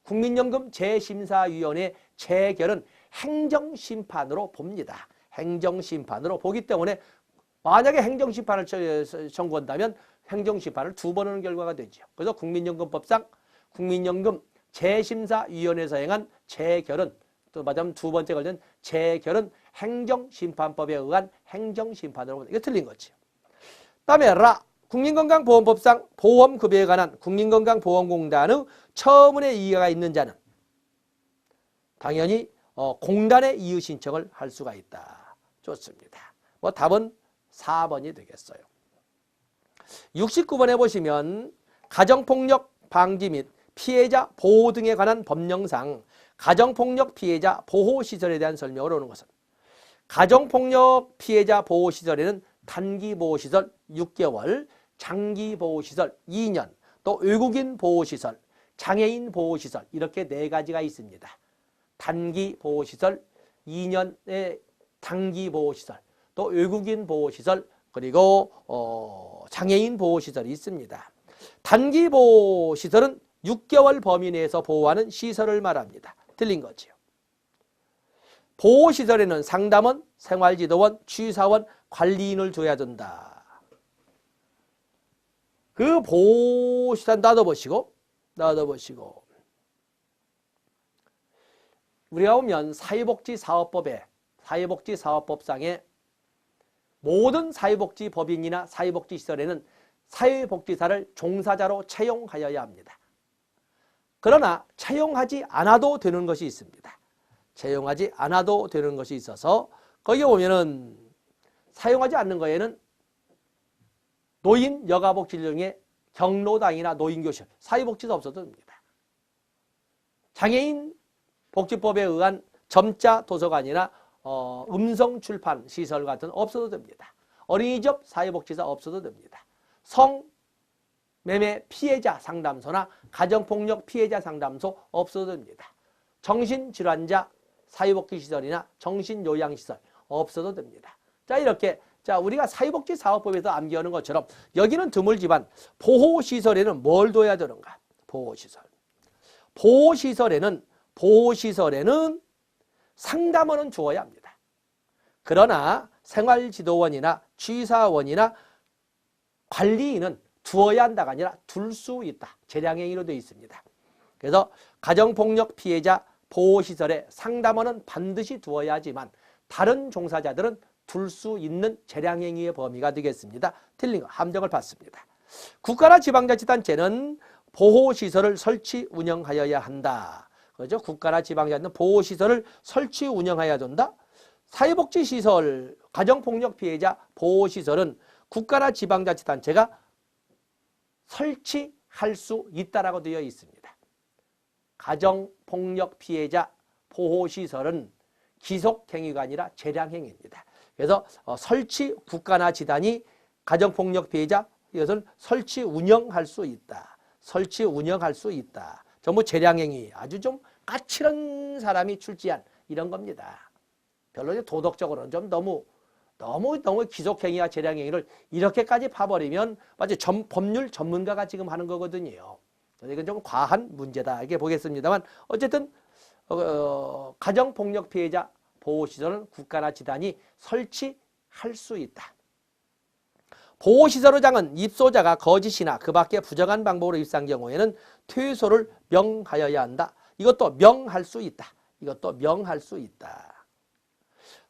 국민연금 재심사위원회 재결은 행정심판으로 봅니다. 행정심판으로 보기 때문에 만약에 행정심판을 청구한다면 행정심판을 2번 하는 결과가 되죠. 그래서 국민연금법상 국민연금 재심사위원회에서 행한 재결은, 또 말하자면 2번째 걸린 재결은 행정심판법에 의한 행정심판으로 이게 틀린 거죠. 다음에 라 국민건강보험법상 보험급여에 관한 국민건강보험공단의 처분의 이의가 있는 자는 당연히 공단의 이의 신청을 할 수가 있다. 좋습니다. 뭐 답은 4번이 되겠어요. 69번에 보시면 가정폭력 방지 및 피해자 보호 등에 관한 법령상 가정폭력 피해자 보호시설에 대한 설명을 하는 것은 가정폭력 피해자 보호시설에는 단기보호시설 6개월, 장기보호시설 2년, 또 외국인 보호시설, 장애인 보호시설 이렇게 4가지가 있습니다. 단기보호시설, 2년의 단기보호시설, 또 외국인 보호시설, 그리고 장애인 보호시설이 있습니다. 단기보호시설은 6개월 범위 내에서 보호하는 시설을 말합니다. 틀린 거죠. 보호시설에는 상담원, 생활지도원, 취사원, 관리인을 둬야 된다. 그 보호시설 놔둬보시고 우리가 보면 사회복지사업법상에 모든 사회복지법인이나 사회복지시설에는 사회복지사를 종사자로 채용하여야 합니다. 그러나 채용하지 않아도 되는 것이 있습니다. 채용하지 않아도 되는 것이 있어서 거기에 보면은 사용하지 않는 거에는 노인 여가복지진흥회 경로당이나 노인교실, 사회복지사 없어도 됩니다. 장애인 복지법에 의한 점자 도서관이나 음성출판 시설 같은 없어도 됩니다. 어린이집 사회복지사 없어도 됩니다. 성매매 피해자 상담소나 가정폭력 피해자 상담소 없어도 됩니다. 정신질환자 사회복지시설이나 정신요양시설 없어도 됩니다. 자, 이렇게 우리가 사회복지사업법에서 암기하는 것처럼 여기는 드물지만 보호시설에는 뭘 둬야 되는가? 보호시설에는 상담원은 주어야 합니다. 그러나 생활지도원이나 취사원이나 관리인은 두어야 한다가 아니라 둘 수 있다. 재량행위로 되어 있습니다. 그래서 가정폭력 피해자 보호시설에 상담원은 반드시 두어야 하지만 다른 종사자들은 둘 수 있는 재량행위의 범위가 되겠습니다. 틀린 거 함정을 받습니다. 국가나 지방자치단체는 보호시설을 설치 운영하여야 한다. 그렇죠? 국가나 지방자치단체는 보호시설을 설치 운영해야 된다. 사회복지시설, 가정폭력 피해자 보호시설은 국가나 지방자치단체가 설치할 수 있다라고 되어 있습니다. 가정폭력 피해자 보호시설은 기속행위가 아니라 재량행위입니다. 그래서 설치 국가나 지단이 가정폭력 피해자 이것을 설치 운영할 수 있다. 전부 재량행위, 아주 좀 까칠한 사람이 출제한 이런 겁니다. 별로 도덕적으로는 좀 너무 기속행위와 재량행위를 이렇게까지 파버리면 마치 법률 전문가가 지금 하는 거거든요. 이건 좀 과한 문제다 이렇게 보겠습니다만 어쨌든 가정폭력 피해자 보호시설은 국가나 지단이 설치할 수 있다. 보호시설의장은 입소자가 거짓이나 그 밖에 부정한 방법으로 입사한 경우에는 퇴소를 명하여야 한다. 이것도 명할 수 있다.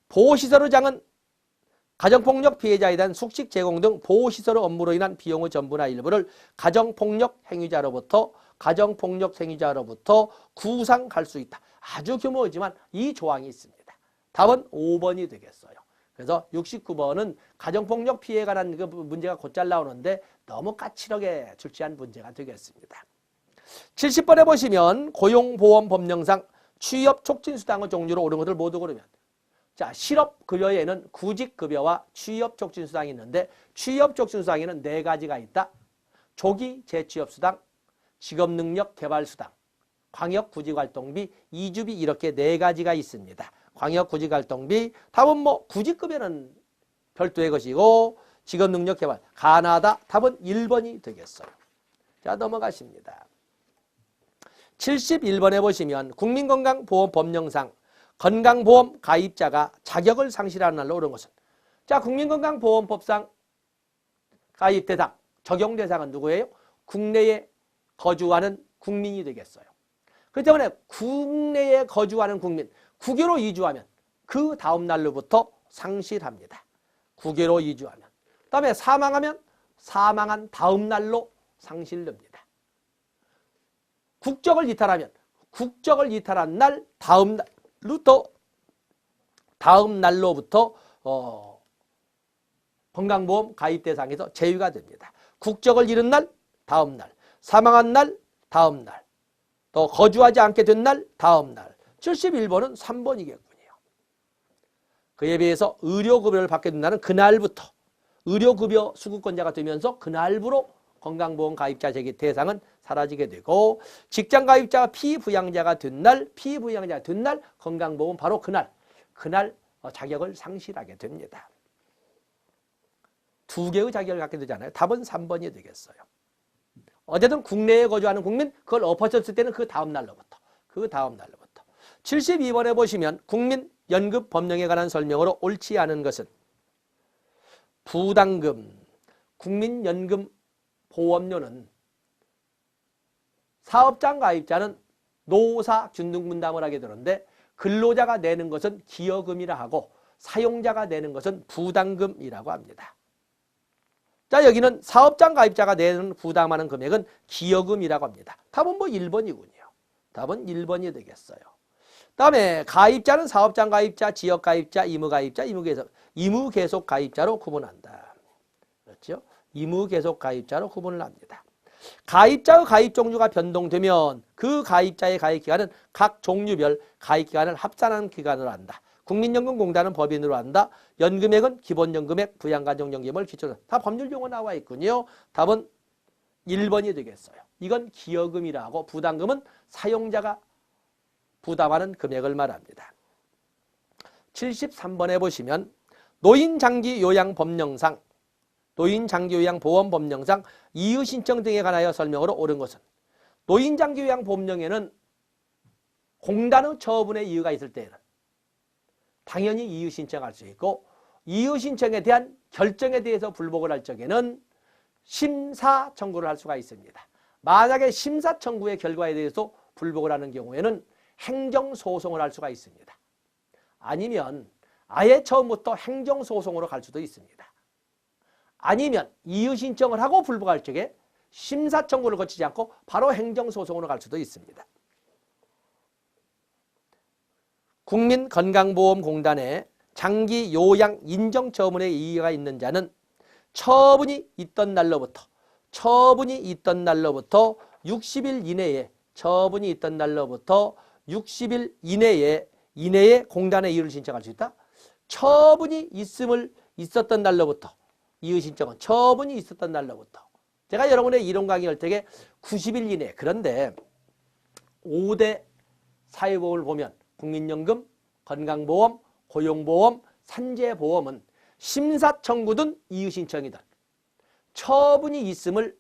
보호시설의장은 가정폭력 피해자에 대한 숙식 제공 등 보호시설의 업무로 인한 비용의 전부나 일부를 가정폭력 행위자로부터 구상할 수 있다. 아주 규모이지만 이 조항이 있습니다. 답은 5번이 되겠어요. 그래서 69번은 가정폭력 피해에 관한 그 문제가 곧잘 나오는데 너무 까칠하게 출제한 문제가 되겠습니다. 70번에 보시면 고용보험법령상 취업촉진수당의 종류로 옳은 것들 모두 고르면 자, 실업급여에는 구직급여와 취업촉진수당이 있는데 취업촉진수당에는 4가지가 있다. 조기 재취업수당, 직업능력개발수당, 광역구직활동비, 이주비 이렇게 4가지가 있습니다. 광역구직활동비, 답은 구직급여는 별도의 것이고 직업능력개발, 가나다, 답은 1번이 되겠어요. 자, 넘어가십니다. 71번에 보시면 국민건강보험법령상 건강보험 가입자가 자격을 상실하는 날로 옳은 것은 자, 국민건강보험법상 가입 대상, 적용 대상은 누구예요? 국내에 거주하는 국민이 되겠어요. 그렇기 때문에 국내에 거주하는 국민, 국외로 이주하면 그 다음 날로부터 상실합니다. 국외로 이주하면. 그 다음에 사망하면 사망한 다음 날로 상실됩니다. 국적을 이탈하면 국적을 이탈한 날 다음 날로부터 건강보험 가입 대상에서 제외가 됩니다. 국적을 잃은 날 다음 날, 사망한 날 다음 날, 또 거주하지 않게 된 날 다음 날. 71번은 3번이겠군요. 그에 비해서 의료급여를 받게 된다는 그날부터 의료급여 수급권자가 되면서 그날부로 건강보험 가입자 제기 대상은 사라지게 되고, 직장가입자가 피부양자가 된 날 건강보험 바로 그날 자격을 상실하게 됩니다. 두 개의 자격을 갖게 되잖아요. 답은 3번이 되겠어요. 어쨌든 국내에 거주하는 국민, 그걸 엎어쳤을 때는 그 다음 날로부터. 72번에 보시면 국민연금 법령에 관한 설명으로 옳지 않은 것은 부담금, 국민연금 보험료는 사업장 가입자는 노사 균등분담을 하게 되는데 근로자가 내는 것은 기여금이라 하고 사용자가 내는 것은 부담금이라고 합니다. 자, 여기는 사업장 가입자가 내는 부담하는 금액은 기여금이라고 합니다. 답은 1번이군요. 답은 1번이 되겠어요. 다음에 가입자는 사업장 가입자, 지역 가입자, 의무 가입자, 의무 계속 가입자로 구분한다. 그렇죠? 의무 계속 가입자로 구분을 합니다. 가입자의 가입 종류가 변동되면 그 가입자의 가입 기간은 각 종류별 가입 기간을 합산하는 기간으로 한다. 국민연금공단은 법인으로 한다. 연금액은 기본연금액, 부양가정연금을 기초로. 다 법률 용어 나와 있군요. 답은 1번이 되겠어요. 이건 기여금이라 하고 부담금은 사용자가 부담하는 금액을 말합니다. 73번에 보시면 노인장기요양보험령상 이의신청 등에 관하여 설명으로 옳은 것은 노인장기요양보험령에는 공단의 처분의 이유가 있을 때에는 당연히 이의신청할 수 있고 이의신청에 대한 결정에 대해서 불복을 할 적에는 심사청구를 할 수가 있습니다. 만약에 심사청구의 결과에 대해서 불복을 하는 경우에는 행정소송을 할 수가 있습니다. 아니면 아예 처음부터 행정소송으로 갈 수도 있습니다. 아니면 이의신청을 하고 불복할 적에 심사청구를 거치지 않고 바로 행정소송으로 갈 수도 있습니다. 국민건강보험공단에 장기요양 인정처분의 이의가 있는 자는 처분이 있던 날로부터 60일 이내에 공단에 이의를 신청할 수 있다. 처분이 있었던 날로부터 이의신청은 처분이 있었던 날로부터. 제가 여러분의 이론 강의할 때에 90일 이내. 그런데 5대 사회보험을 보면 국민연금, 건강보험, 고용보험, 산재보험은 심사청구든 이의신청이든 처분이 있음을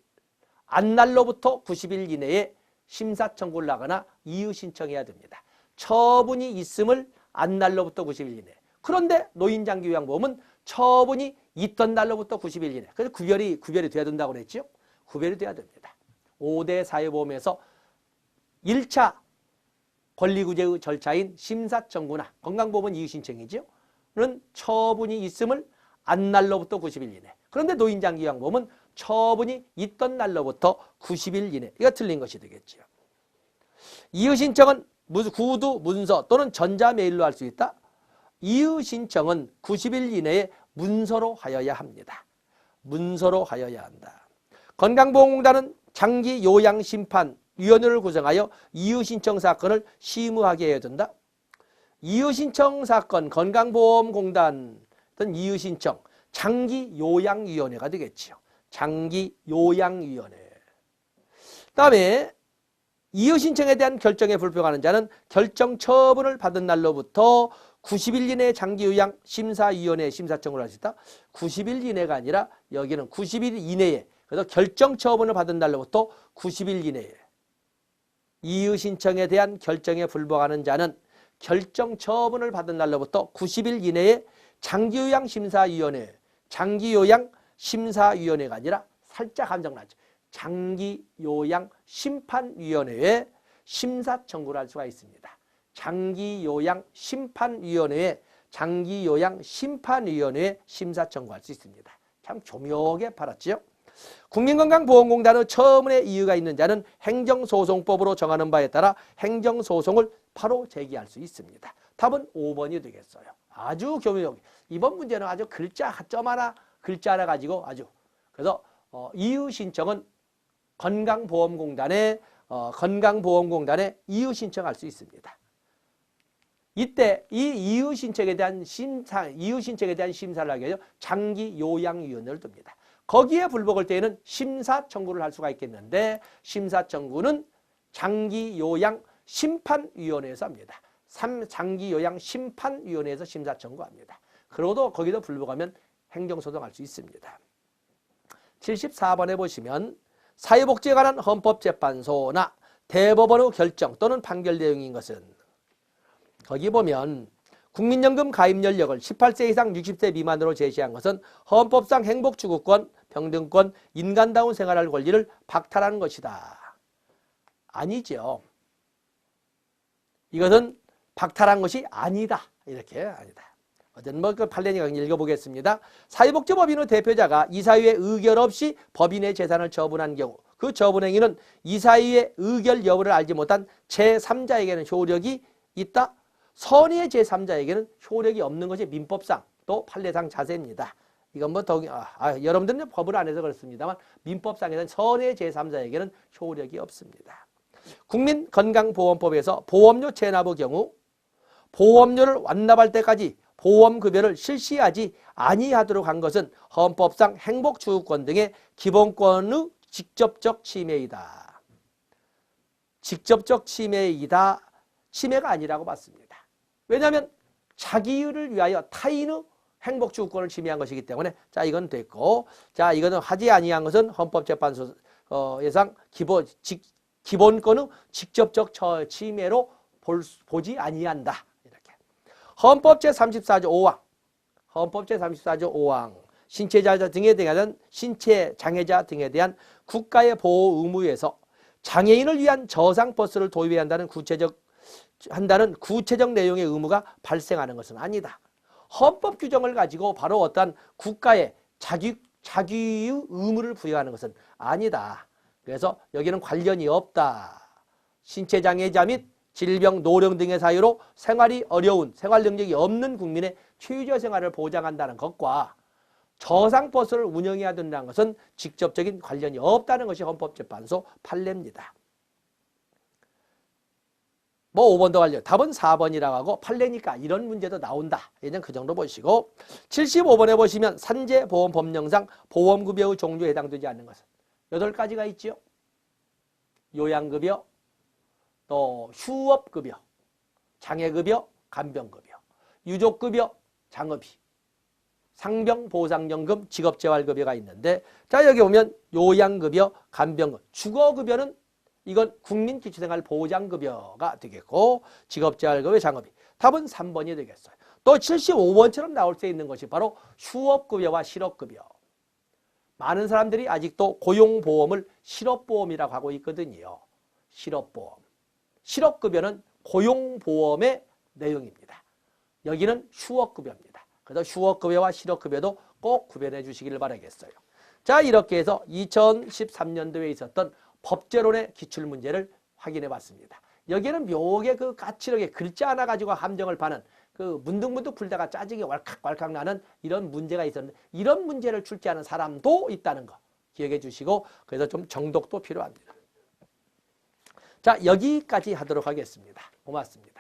안날로부터 90일 이내에 심사청구를 하거나 이의신청해야 됩니다. 처분이 있음을 안날로부터 90일 이내. 그런데 노인장기요양보험은 처분이 있던 날로부터 90일 이내. 그래서 구별이 돼야 된다고 그랬죠. 구별이 돼야 됩니다. 5대 사회보험에서 1차 권리구제의 절차인 심사청구나 건강보험은 이의신청이죠. 는 처분이 있음을 안날로부터 90일 이내. 그런데 노인장기요양보험은 처분이 있던 날로부터 90일 이내. 이거 틀린 것이 되겠죠. 이의신청은 구두, 문서 또는 전자메일로 할 수 있다. 이의신청은 90일 이내에 문서로 하여야 합니다. 문서로 하여야 한다. 건강보험공단은 장기요양심판위원회를 구성하여 이의신청 사건을 심의하게 해야 된다. 이의신청 사건, 건강보험공단 어떤 이의신청, 장기요양위원회가 되겠죠. 장기요양위원회. 다음에 이의신청에 대한 결정에 불복하는 자는 결정 처분을 받은 날로부터 90일 이내에 장기요양 심사위원회 심사청구를 할 수 있다. 90일 이내가 아니라 여기는 90일 이내에, 그래서 결정 처분을 받은 날로부터 90일 이내에 이의신청에 대한 결정에 불복하는 자는 결정 처분을 받은 날로부터 90일 이내에 장기요양심사위원회가 아니라 살짝 함정나죠. 장기요양심판위원회에 심사 청구를 할 수가 있습니다. 장기요양심판위원회에 심사 청구할 수 있습니다. 참 교묘하게 팔았지요. 국민건강보험공단의 처분의 이유가 있는 자는 행정소송법으로 정하는 바에 따라 행정소송을 바로 제기할 수 있습니다. 답은 5번이 되겠어요. 아주 교묘하게. 이번 문제는 아주 점 하나, 글자 하나 가지고 아주. 그래서 이유 신청은 건강보험공단에 이유 신청할 수 있습니다. 이때 이 이유 신청에 대한 심사를 하게 되죠. 장기요양위원회를 둡니다. 거기에 불복할 때에는 심사 청구를 할 수가 있겠는데 심사 청구는 장기요양심판위원회에서 합니다. 장기요양심판위원회에서 심사 청구합니다. 그러고도 거기도 불복하면 행정소송할 수 있습니다. 74번에 보시면 사회복지에 관한 헌법재판소나 대법원의 결정 또는 판결 내용인 것은 거기 보면 국민연금 가입 연령을 18세 이상 60세 미만으로 제시한 것은 헌법상 행복추구권, 평등권, 인간다운 생활할 권리를 박탈하는 것이다. 아니죠. 이것은 박탈한 것이 아니다. 이렇게 아니다. 어쨌든 그 판례니까 읽어보겠습니다. 사회복지법인의 대표자가 이사회의 의결 없이 법인의 재산을 처분한 경우 그 처분행위는 이사회의 의결 여부를 알지 못한 제3자에게는 효력이 있다. 선의의 제3자에게는 효력이 없는 것이 민법상 또 판례상 자세입니다. 이건 뭐 여러분들은 법을 안 해서 그렇습니다만 민법상에서는 선의의 제3자에게는 효력이 없습니다. 국민건강보험법에서 보험료 체납의 경우 보험료를 완납할 때까지 보험급여를 실시하지 아니하도록 한 것은 헌법상 행복추구권 등의 기본권의 직접적 침해이다. 직접적 침해이다. 침해가 아니라고 봤습니다. 왜냐하면 자기를 위하여 타인의 행복추구권을 침해한 것이기 때문에 자 이건 됐고 자 이거는 하지 아니한 것은 헌법재판소 예상 기본권의 직접적 침해로 보지 아니한다. 이렇게. 헌법 제34조 5항 신체장애자 등에 대한 국가의 보호 의무에서 장애인을 위한 저상버스를 도입해야 한다는 구체적 내용의 의무가 발생하는 것은 아니다. 헌법 규정을 가지고 바로 어떤 국가의 자기의 의무를 부여하는 것은 아니다. 그래서 여기는 관련이 없다. 신체장애자 및 질병, 노령 등의 사유로 생활이 어려운, 생활 능력이 없는 국민의 최저 생활을 보장한다는 것과 저상버스를 운영해야 된다는 것은 직접적인 관련이 없다는 것이 헌법재판소 판례입니다. 뭐 5번도 관련, 답은 4번이라고 하고 판례니까 이런 문제도 나온다. 그냥 그 정도 보시고 75번에 보시면 산재보험법령상 보험급여의 종류에 해당되지 않는 것은 8가지가 있죠. 요양급여, 또 휴업급여, 장애급여, 간병급여, 유족급여, 장업비, 상병보상연금, 직업재활급여가 있는데 자 여기 보면 요양급여, 간병급, 주거급여는 이건 국민기초생활보장급여가 되겠고 직업재활급여, 장업비. 답은 3번이 되겠어요. 또 75번처럼 나올 수 있는 것이 바로 휴업급여와 실업급여. 많은 사람들이 아직도 고용보험을 실업보험이라고 하고 있거든요. 실업보험. 실업급여는 고용보험의 내용입니다. 여기는 휴업급여입니다. 그래서 휴업급여와 실업급여도 꼭 구별해 주시기를 바라겠어요. 자 이렇게 해서 2013년도에 있었던 법제론의 기출문제를 확인해 봤습니다. 여기에는 묘하게 그 까칠하게 글자 하나 가지고 함정을 파는 그 문득문득 풀다가 짜증이 왈칵왈칵 나는 이런 문제가 있었는데 이런 문제를 출제하는 사람도 있다는 거 기억해 주시고 그래서 좀 정독도 필요합니다. 자 여기까지 하도록 하겠습니다. 고맙습니다.